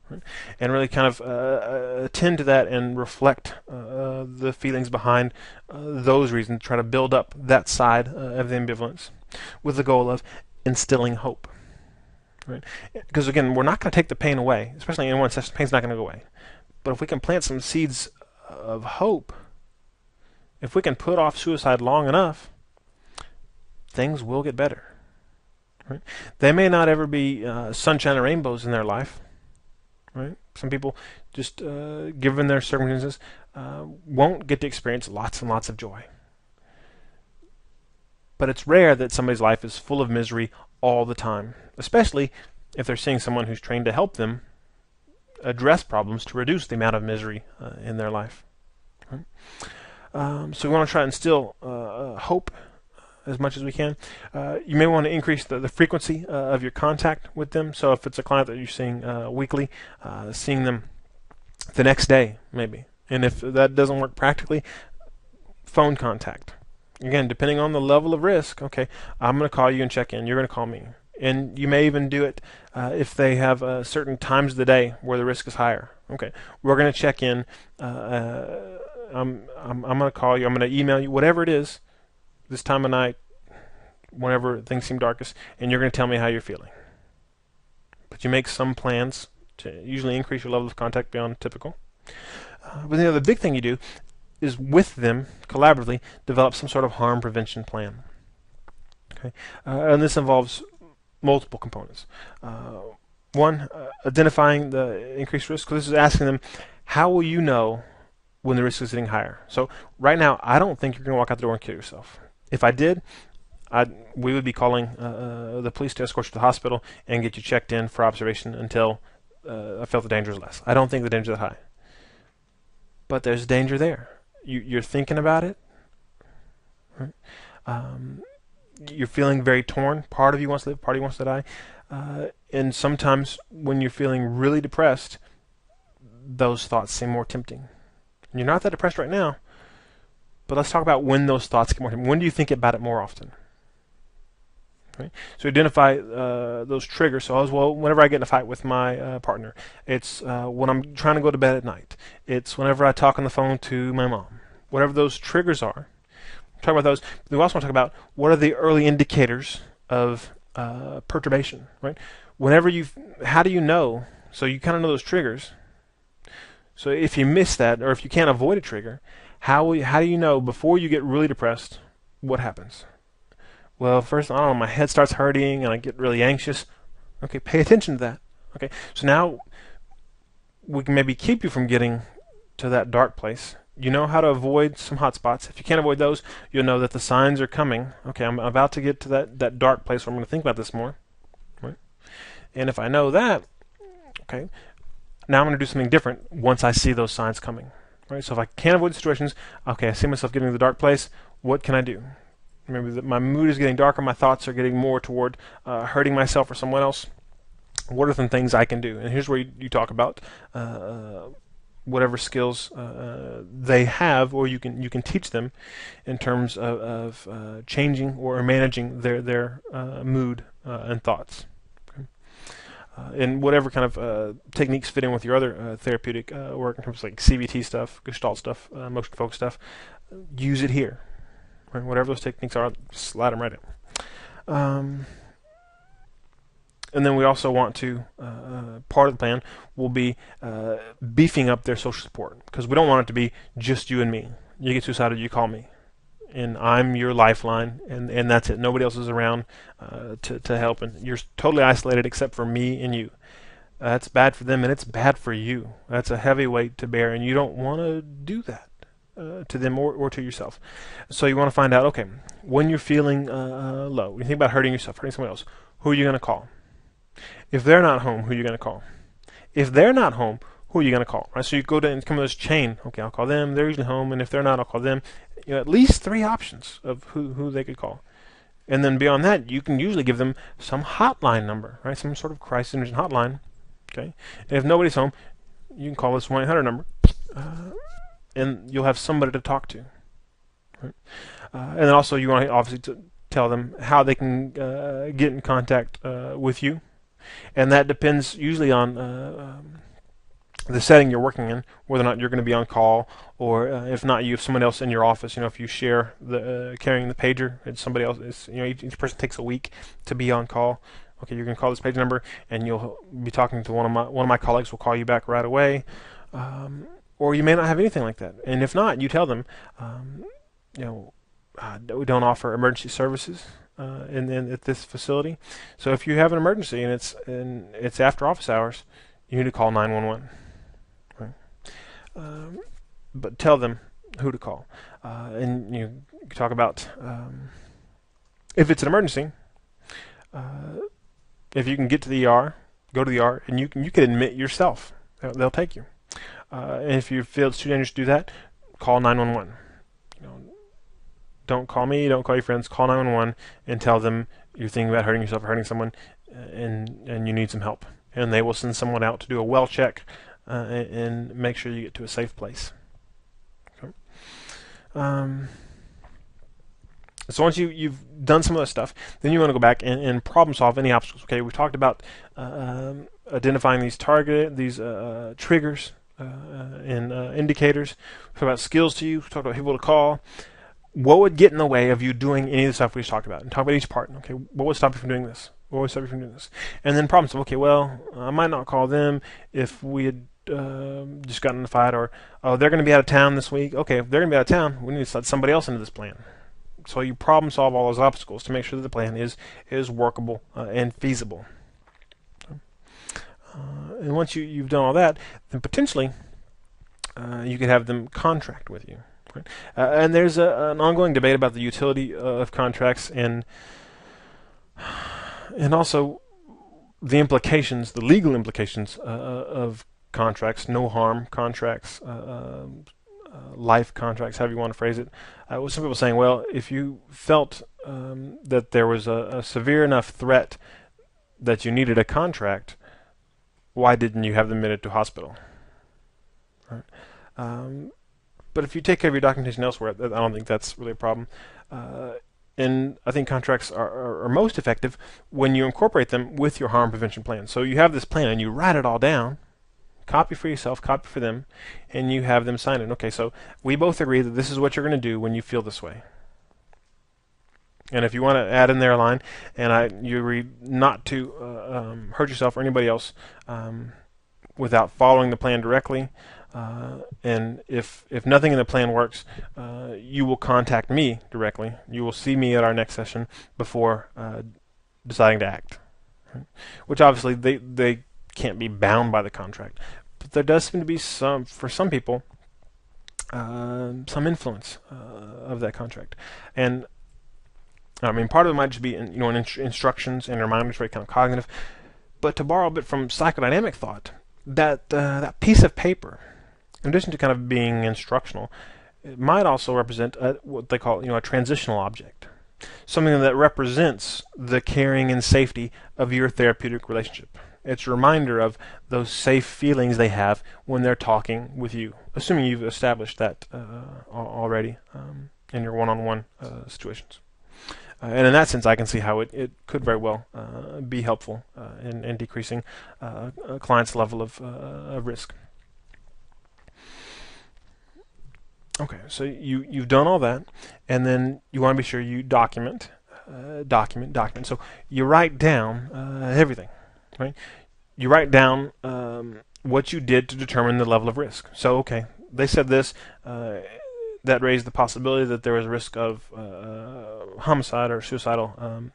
Right? And really kind of attend to that and reflect the feelings behind those reasons. Try to build up that side of the ambivalence with the goal of instilling hope. Right? Because again, we're not going to take the pain away, especially in one session. Pain's not going to go away. But if we can plant some seeds of hope, if we can put off suicide long enough, things will get better. Right? They may not ever be sunshine and rainbows in their life. Right? Some people, just given their circumstances, won't get to experience lots and lots of joy. But it's rare that somebody's life is full of misery all the time, especially if they're seeing someone who's trained to help them address problems to reduce the amount of misery in their life. Right? So we want to try and instill hope as much as we can. You may want to increase the frequency of your contact with them. So if it's a client that you're seeing weekly, seeing them the next day maybe. And if that doesn't work practically, phone contact. Again, depending on the level of risk, okay, I'm going to call you and check in. You're going to call me. And you may even do it if they have certain times of the day where the risk is higher. Okay, we're going to check in. I'm going to call you. I'm going to email you, whatever it is, this time of night, whenever things seem darkest, and you're going to tell me how you're feeling. But you make some plans to usually increase your level of contact beyond typical. But the big thing you do is with them, collaboratively, develop some sort of harm prevention plan. Okay, and this involves multiple components. One, identifying the increased risk. So this is asking them, how will you know when the risk is getting higher? So right now, I don't think you're going to walk out the door and kill yourself. If I did, we would be calling the police to escort you to the hospital and get you checked in for observation until I felt the danger is less. I don't think the danger is that high. But there's danger there. You're thinking about it. Right? You're feeling very torn. Part of you wants to live, part of you wants to die. And sometimes when you're feeling really depressed, those thoughts seem more tempting. And you're not that depressed right now, but let's talk about when those thoughts get more tempting. When do you think about it more often? Right? So identify those triggers. So as well, whenever I get in a fight with my partner, it's when I'm trying to go to bed at night. It's whenever I talk on the phone to my mom. Whatever those triggers are, talk about those. We also want to talk about what are the early indicators of perturbation. Right? How do you know? So you kind of know those triggers. So if you miss that, or if you can't avoid a trigger, how do you know before you get really depressed what happens? Well, first, I don't know, my head starts hurting and I get really anxious. Okay, pay attention to that. Okay, so now we can maybe keep you from getting to that dark place. You know how to avoid some hot spots. If you can't avoid those, you'll know that the signs are coming. Okay, I'm about to get to that dark place where I'm going to think about this more. Right? And if I know that, okay, now I'm going to do something different once I see those signs coming. Right? So if I can't avoid situations, okay, I see myself getting to the dark place, what can I do? Maybe my mood is getting darker, my thoughts are getting more toward hurting myself or someone else. What are some things I can do? And here's where you talk about whatever skills they have, or you can teach them in terms of changing or managing their mood and thoughts. Okay? And whatever kind of techniques fit in with your other therapeutic work in terms of like CBT stuff, Gestalt stuff, emotion focus stuff, use it here. Right? Whatever those techniques are, slide them right in. And then we also want to, part of the plan will be beefing up their social support, because we don't want it to be just you and me. You get suicidal, you call me, and I'm your lifeline, and that's it. Nobody else is around to help, and you're totally isolated except for me and you. That's bad for them, and it's bad for you. That's a heavy weight to bear, and you don't want to do that to them or to yourself. So you want to find out, okay, when you're feeling low, when you think about hurting yourself, hurting someone else, who are you going to call? If they're not home, who are you going to call? If they're not home, who are you going to call? Right? So you go down and come to this chain. Okay, I'll call them. They're usually home, and if they're not, I'll call them. At least 3 options of who they could call. And then beyond that, you can usually give them some hotline number, right? Some sort of crisis intervention hotline. Okay, and if nobody's home, you can call this 1-800 number, and you'll have somebody to talk to. Right? And then also you want to obviously tell them how they can get in contact with you. And that depends usually on the setting you're working in, whether or not you're going to be on call, or if not you, if someone else in your office. If you share the carrying the pager, it's somebody else. It's, each person takes a week to be on call. Okay, you're going to call this page number, and you'll be talking to one of my colleagues. Will call you back right away, or you may not have anything like that. And if not, you tell them, we don't offer emergency services at this facility. So if you have an emergency and it's after office hours, you need to call 911. Right? But tell them who to call, and you talk about if it's an emergency. If you can get to the ER, go to the ER, and you can admit yourself. They'll take you. And if you feel it's too dangerous to do that, call 911. Don't call me, don't call your friends, call 911 and tell them you're thinking about hurting yourself or hurting someone, and you need some help. And they will send someone out to do a well check and make sure you get to a safe place. Okay. So once you've done some of that stuff, then you want to go back and problem solve any obstacles. Okay, we talked about identifying these triggers and indicators. We talked about skills to use. We talked about people to call. What would get in the way of you doing any of the stuff we just talked about? And talk about each part. Okay, what would stop you from doing this? What would stop you from doing this? And then problem solve. Okay, well, I might not call them if we had just gotten in a fight, or oh, they're going to be out of town this week. Okay, if they're going to be out of town, we need to slide somebody else into this plan. So you problem solve all those obstacles to make sure that the plan is workable and feasible. And once you've done all that, then potentially you could have them contract with you. Right? And there's an ongoing debate about the utility of contracts and also the implications, the legal implications of contracts, no harm contracts, life contracts, however you want to phrase it. With some people saying, well, if you felt that there was a severe enough threat that you needed a contract, why didn't you have them admitted to hospital? Right? But if you take care of your documentation elsewhere, I don't think that's really a problem. And I think contracts are most effective when you incorporate them with your harm prevention plan. So you have this plan and you write it all down, copy for yourself, copy for them, and you have them sign it. Okay, so we both agree that this is what you're going to do when you feel this way. And if you want to add in there a line, and you agree not to hurt yourself or anybody else without following the plan directly, and if nothing in the plan works, you will contact me directly. You will see me at our next session before deciding to act. Right? Which obviously they can't be bound by the contract, but there does seem to be for some people, some influence of that contract. And I mean, part of it might just be instructions and reminders, very kind of cognitive. But to borrow a bit from psychodynamic thought, that piece of paper, in addition to kind of being instructional, it might also represent what they call a transitional object, something that represents the caring and safety of your therapeutic relationship. It's a reminder of those safe feelings they have when they're talking with you, assuming you've established that already in your one-on-one situations. And in that sense, I can see how it could very well be helpful in decreasing a client's level of risk. Okay, so you've done all that, and then you want to be sure you document. So you write down everything, right? You write down what you did to determine the level of risk. So, okay, they said this. That raised the possibility that there was a risk of homicide or suicidal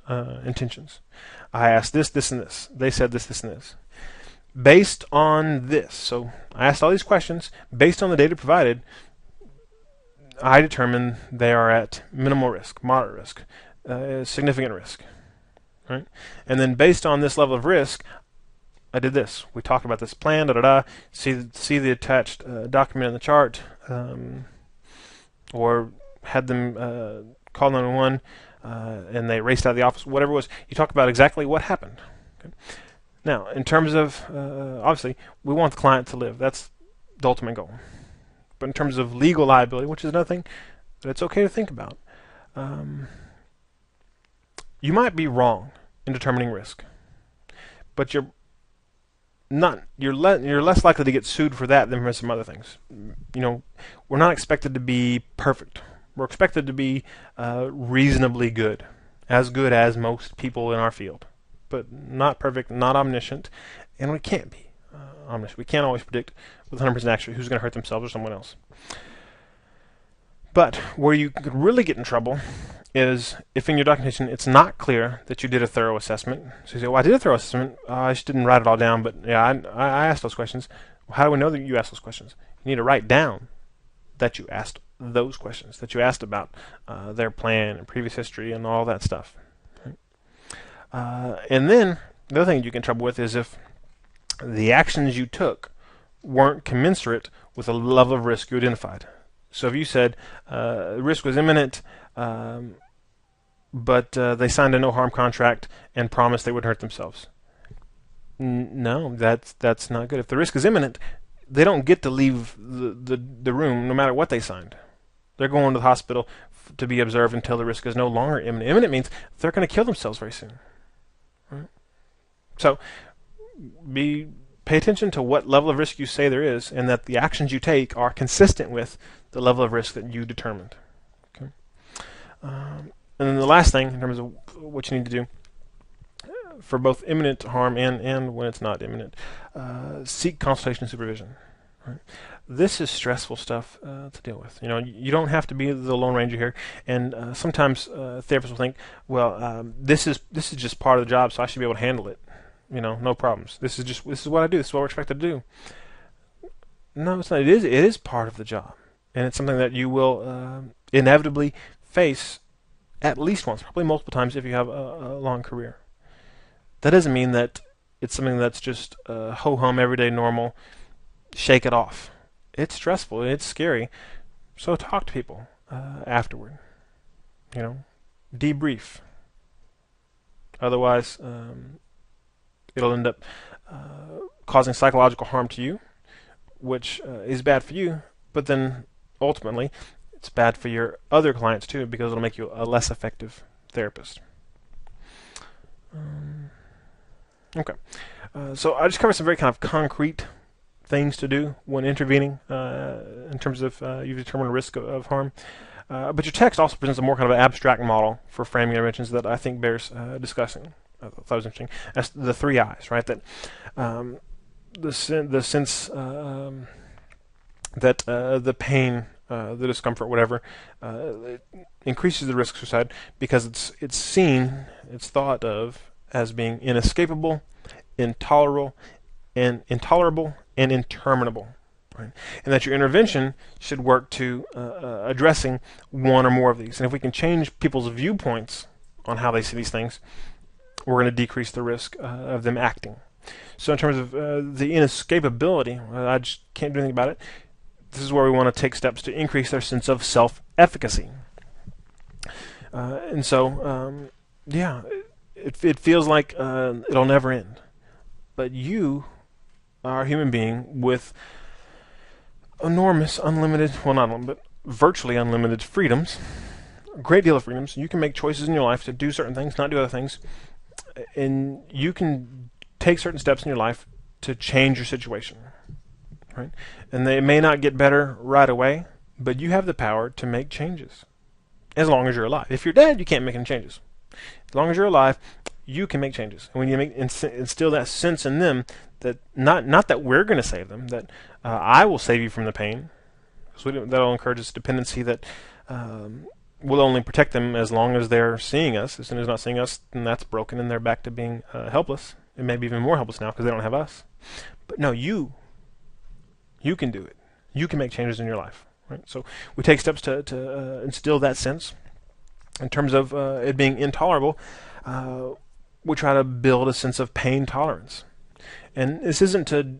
intentions. I asked this, this, and this. They said this, this, and this. Based on this, so I asked all these questions. Based on the data provided, I determined they are at minimal risk, moderate risk, significant risk. Right? And then based on this level of risk, I did this. We talked about this plan, see the attached document in the chart, or had them call 911 and they raced out of the office, whatever it was. You talk about exactly what happened. Okay? Now, in terms of, obviously, we want the client to live. That's the ultimate goal. But in terms of legal liability, which is another thing that it's okay to think about, you might be wrong in determining risk, but you're less likely to get sued for that than for some other things. We're not expected to be perfect. We're expected to be reasonably good as most people in our field, but not perfect, not omniscient, and we can't be omniscient. We can't always predict with 100% accuracy who's going to hurt themselves or someone else. But where you could really get in trouble is if in your documentation it's not clear that you did a thorough assessment. So you say, well, I did a thorough assessment. I just didn't write it all down, but yeah, I asked those questions. Well, how do we know that you asked those questions? You need to write down that you asked those questions, that you asked about their plan and previous history and all that stuff. Right? And then the other thing you get in trouble with is if the actions you took weren't commensurate with the level of risk you identified. So if you said risk was imminent, but they signed a no-harm contract and promised they wouldn't hurt themselves. No, that's not good. If the risk is imminent, they don't get to leave the room no matter what they signed. They're going to the hospital to be observed until the risk is no longer imminent. Imminent means they're going to kill themselves very soon. Right? So pay attention to what level of risk you say there is, and that the actions you take are consistent with the level of risk that you determined. Okay. And then the last thing, in terms of what you need to do for both imminent harm and when it's not imminent, seek consultation and supervision. Right? This is stressful stuff to deal with. You don't have to be the Lone Ranger here, and sometimes therapists will think, well, this is just part of the job, so I should be able to handle it. No problems. This is what I do. This is what we're expected to do. No, it's not. It is part of the job, and it's something that you will inevitably face at least once, probably multiple times if you have a long career. That doesn't mean that it's something that's just ho-hum, everyday, normal. Shake it off. It's stressful. It's scary. So talk to people afterward. Debrief. Otherwise, it'll end up causing psychological harm to you, which is bad for you, but then ultimately it's bad for your other clients too, because it'll make you a less effective therapist. Okay. So I just covered some very kind of concrete things to do when intervening in terms of you've determined a risk of harm. But your text also presents a more kind of an abstract model for framing interventions that I think bears discussing. I thought it was interesting. That's the 3 I's, right? That the sense that the pain, the discomfort, whatever, it increases the risk of suicide because it's thought of as being inescapable, intolerable, and interminable. Right? And that your intervention should work to addressing one or more of these. And if we can change people's viewpoints on how they see these things, we're going to decrease the risk of them acting. So in terms of the inescapability, I just can't do anything about it. This is where we want to take steps to increase their sense of self-efficacy. And so, it feels like it'll never end. But you are a human being with enormous, unlimited, well, not unlimited, but virtually unlimited freedoms, a great deal of freedoms. You can make choices in your life to do certain things, not do other things, and you can take certain steps in your life to change your situation, right? And they may not get better right away, but you have the power to make changes as long as you're alive. If you're dead, you can't make any changes. As long as you're alive, you can make changes. And when you instill that sense in them that not that we're going to save them, that I will save you from the pain, because that'll encourage this dependency that we'll only protect them as long as they're seeing us. As soon as they're not seeing us, then that's broken, and they're back to being helpless. And maybe even more helpless now because they don't have us. But no, you can do it. You can make changes in your life. Right? So we take steps to instill that sense. In terms of it being intolerable, we try to build a sense of pain tolerance. And this isn't to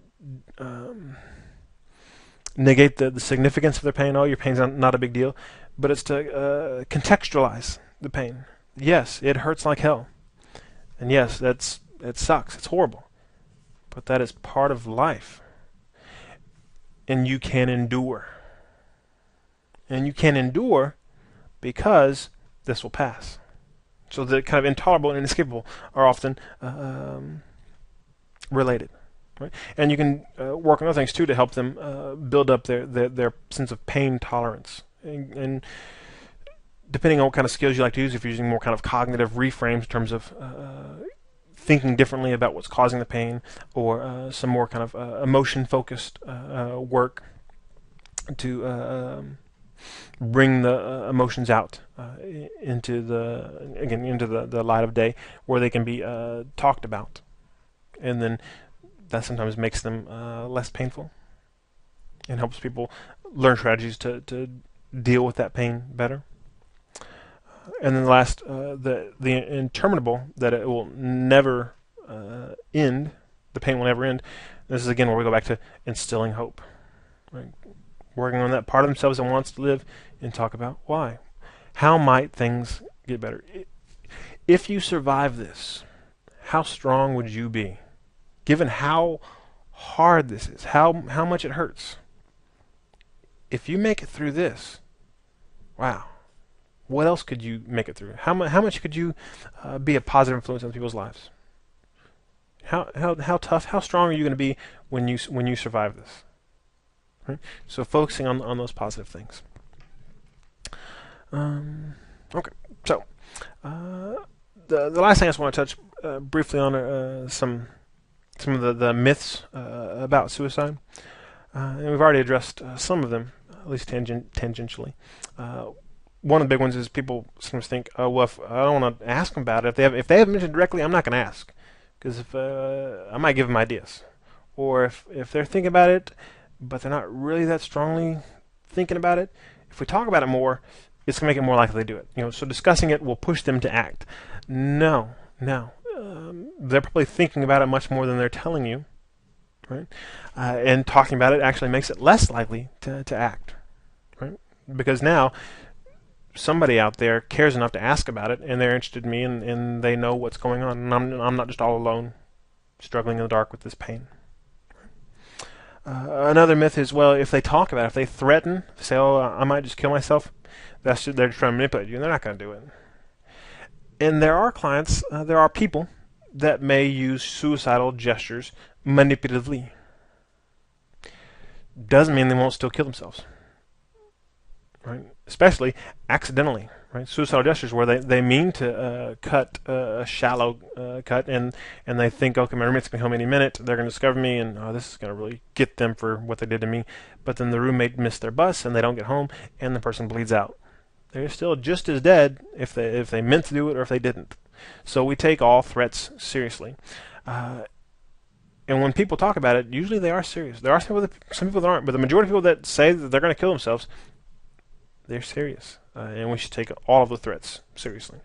negate the significance of their pain. Oh, your pain's not a big deal. But it's to contextualize the pain. Yes, it hurts like hell. And yes, it sucks. It's horrible. But that is part of life. And you can endure. And you can endure because this will pass. So the kind of intolerable and inescapable are often related. Right? And you can work on other things too to help them build up their sense of pain tolerance. And depending on what kind of skills you like to use, if you're using more kind of cognitive reframes in terms of thinking differently about what's causing the pain, or some more kind of emotion-focused work to bring the emotions out into the light of day, where they can be talked about, and then that sometimes makes them less painful and helps people learn strategies to deal with that pain better. And then the last, the interminable, that it will never end, the pain will never end. This is again where we go back to instilling hope. Right? Working on that part of themselves that wants to live, and talk about why. How might things get better? If you survive this, how strong would you be? Given how hard this is, how much it hurts. If you make it through this, wow, What else could you make it through? How much could you be a positive influence on people's lives? How tough, how strong are you going to be when you survive this? Right? So focusing on those positive things. Okay, so the last thing I just want to touch briefly on some of the myths about suicide, and we've already addressed some of them, at least tangentially. One of the big ones is people sometimes think, oh well, if I don't want to ask them about it. If they haven't mentioned it directly, I'm not going to ask, because if I might give them ideas, or if they're thinking about it, but they're not really that strongly thinking about it. If we talk about it more, it's going to make it more likely to do it. So discussing it will push them to act. No. They're probably thinking about it much more than they're telling you, right? And talking about it actually makes it less likely to act, right? Because now somebody out there cares enough to ask about it, and they're interested in me, and they know what's going on, and I'm not just all alone, struggling in the dark with this pain. Another myth is, well, if they talk about it, if they threaten, say, oh, I might just kill myself, they're trying to manipulate you, and they're not going to do it. And there are clients, there are people that may use suicidal gestures manipulatively. Doesn't mean they won't still kill themselves, right? Especially accidentally, right? Suicidal gestures where they mean to cut a shallow cut, and they think, okay, my roommate's going to come any minute, they're going to discover me, and this is going to really get them for what they did to me. But then the roommate missed their bus, and they don't get home, and the person bleeds out. They're still just as dead if they meant to do it or if they didn't. So we take all threats seriously. And when people talk about it, usually they are serious. There are some people that aren't, but the majority of people that say that they're going to kill themselves, they're serious. And we should take all of the threats seriously.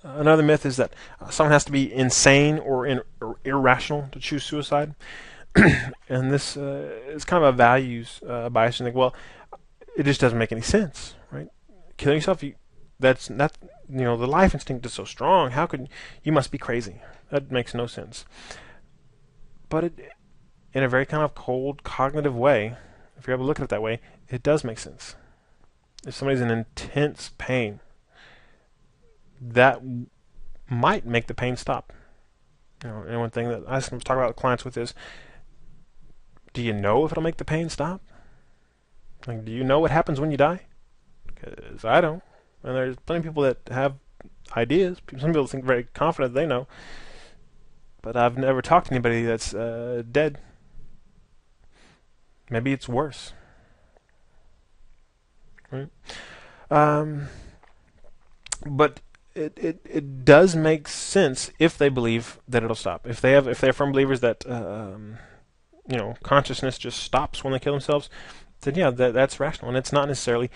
Another myth is that someone has to be insane or irrational to choose suicide. And this is kind of a values bias. You think, well, it just doesn't make any sense, right? Killing yourself, the life instinct is so strong. How could you must be crazy? That makes no sense. But in a very kind of cold, cognitive way, if you're able to look at it that way, it does make sense. If somebody's in intense pain, that might make the pain stop. And one thing that I talk about with clients with is, do you know if it'll make the pain stop? Like, do you know what happens when you die? Because I don't. And there's plenty of people that have ideas. Some people think very confident they know. But I've never talked to anybody that's dead. Maybe it's worse. Right? But it does make sense if they believe that it'll stop. If they're firm believers that consciousness just stops when they kill themselves, then yeah, that's rational, and it's not necessarily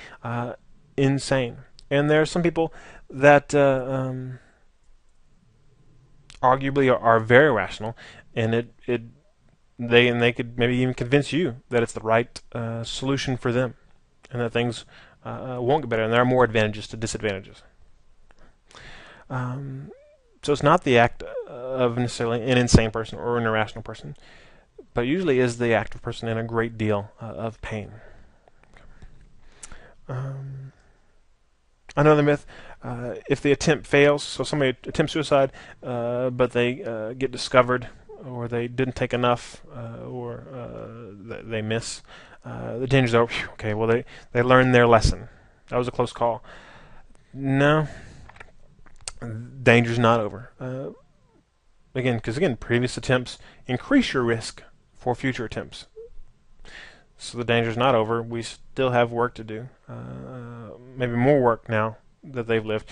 insane. And there are some people that arguably are very rational, and they could maybe even convince you that it's the right solution for them, and that things won't get better, and there are more advantages to disadvantages. So it's not the act of necessarily an insane person or an irrational person, but usually is the active person in a great deal of pain. Another myth, if the attempt fails, so somebody attempts suicide, but they get discovered, or they didn't take enough, or they miss, the danger's over. Okay, well, they learned their lesson. That was a close call. No, danger's not over. Because previous attempts increase your risk for future attempts. So the danger's not over. We still have work to do. Maybe more work now that they've lived,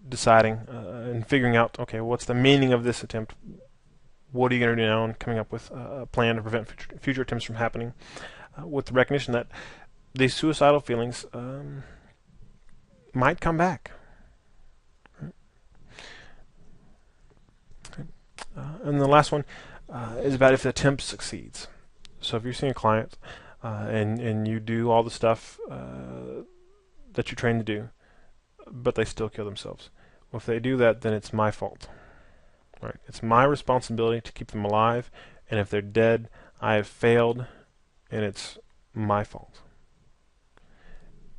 deciding and figuring out, okay, what's the meaning of this attempt? What are you going to do now? And coming up with a plan to prevent future attempts from happening, with the recognition that these suicidal feelings might come back. And the last one is about if the attempt succeeds. So if you're seeing a client and you do all the stuff that you're trained to do, but they still kill themselves. Well, if they do that, then it's my fault. Right? It's my responsibility to keep them alive, and if they're dead, I have failed, and it's my fault.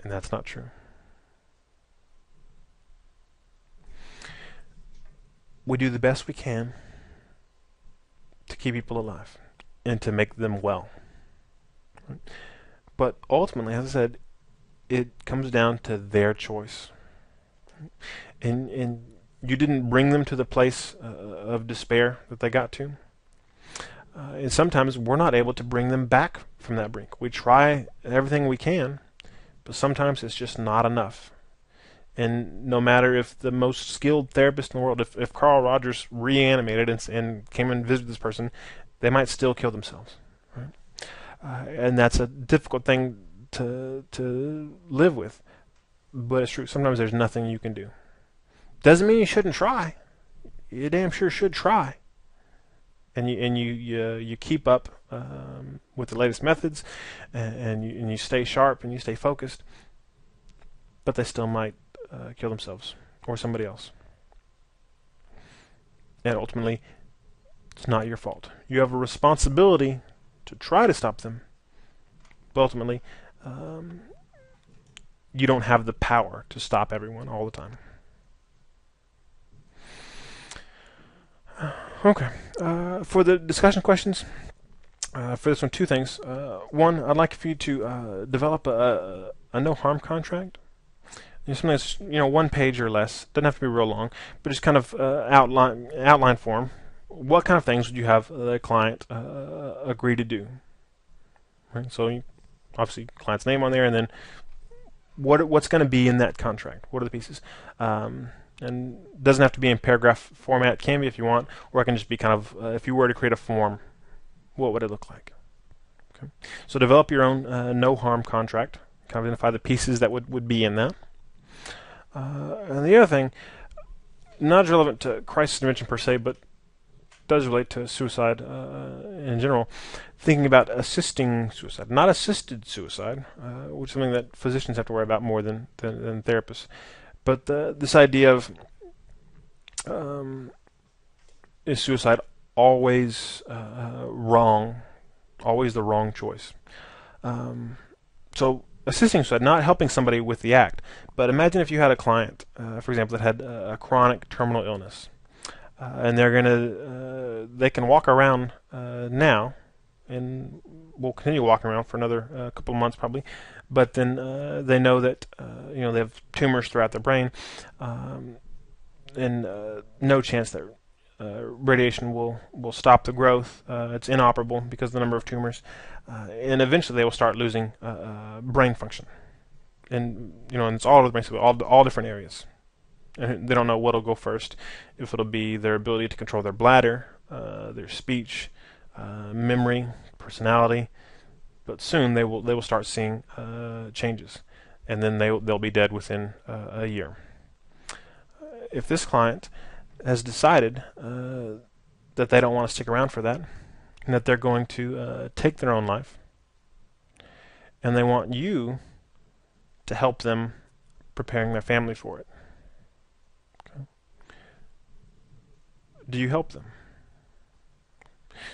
And that's not true. we do the best we can to keep people alive and to make them well. But ultimately, as I said, it comes down to their choice. And you didn't bring them to the place of despair that they got to. And sometimes we're not able to bring them back from that brink. We try everything we can, but sometimes it's just not enough. And no matter if the most skilled therapist in the world, if Carl Rogers reanimated and came and visited this person, they might still kill themselves. Right? And that's a difficult thing to live with. But it's true. Sometimes there's nothing you can do. Doesn't mean you shouldn't try. You damn sure should try. And you keep up with the latest methods, and you stay sharp and you stay focused. But they still might kill themselves or somebody else. And ultimately, it's not your fault. You have a responsibility to try to stop them. But ultimately, you don't have the power to stop everyone all the time. Okay. For the discussion questions, for this one, two things. One, I'd like for you to develop a no harm contract. Something that's one page or less. Doesn't have to be real long, but just kind of outline form. What kind of things would you have the client agree to do? Right. So obviously, client's name on there, and then what's going to be in that contract? What are the pieces? And doesn't have to be in paragraph format. It can be if you want, or it can just be kind of if you were to create a form, what would it look like? Okay. So develop your own no harm contract. Kind of identify the pieces that would be in that. And the other thing, not relevant to crisis intervention per se, but does relate to suicide in general, thinking about assisting suicide, not assisted suicide, which is something that physicians have to worry about more than therapists. But this idea of is suicide always wrong, always the wrong choice? So assisting suicide, not helping somebody with the act, but imagine if you had a client, for example, that had a chronic terminal illness, and they can walk around now, and will continue walking around for another couple of months probably, but then they know that they have tumors throughout their brain, and no chance that radiation will stop the growth. It's inoperable because of the number of tumors, and eventually they will start losing brain function, and and it's all over the brain, so all different areas, and they don't know what'll go first, if it'll be their ability to control their bladder, their speech, memory, personality, but soon they will start seeing changes, and then they'll be dead within a year. If this client has decided that they don't want to stick around for that, and that they're going to take their own life, and they want you to help them preparing their family for it, okay, do you help them?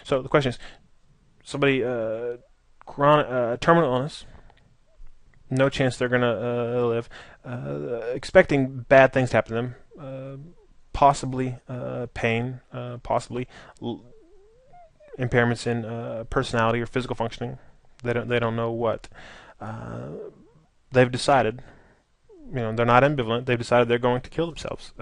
So the question is, somebody terminal illness, no chance they're going to live, expecting bad things to happen to them, possibly pain, possibly impairments in personality or physical functioning. They don't know what. They've decided, they're not ambivalent. They've decided they're going to kill themselves.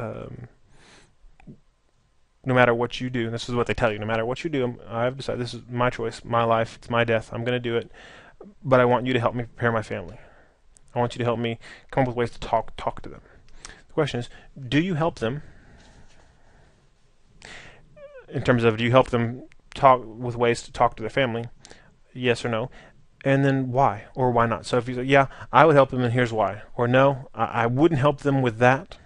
No matter what you do, and this is what they tell you, no matter what you do, I've decided this is my choice, my life, it's my death, I'm going to do it, but I want you to help me prepare my family. I want you to help me come up with ways to talk to them. The question is, do you help them? In terms of, do you help them talk with ways to talk to their family? Yes or no? And then why or why not? So if you say, yeah, I would help them, and here's why. Or no, I wouldn't help them with that.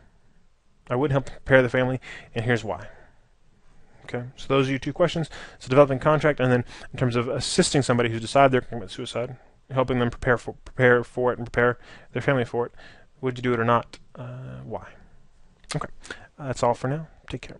I wouldn't help prepare the family, and here's why. Okay, so those are your two questions. So developing contract, and then in terms of assisting somebody who's decided they're going to commit suicide, helping them prepare for it and prepare their family for it. Would you do it or not? Why? Okay, that's all for now. Take care.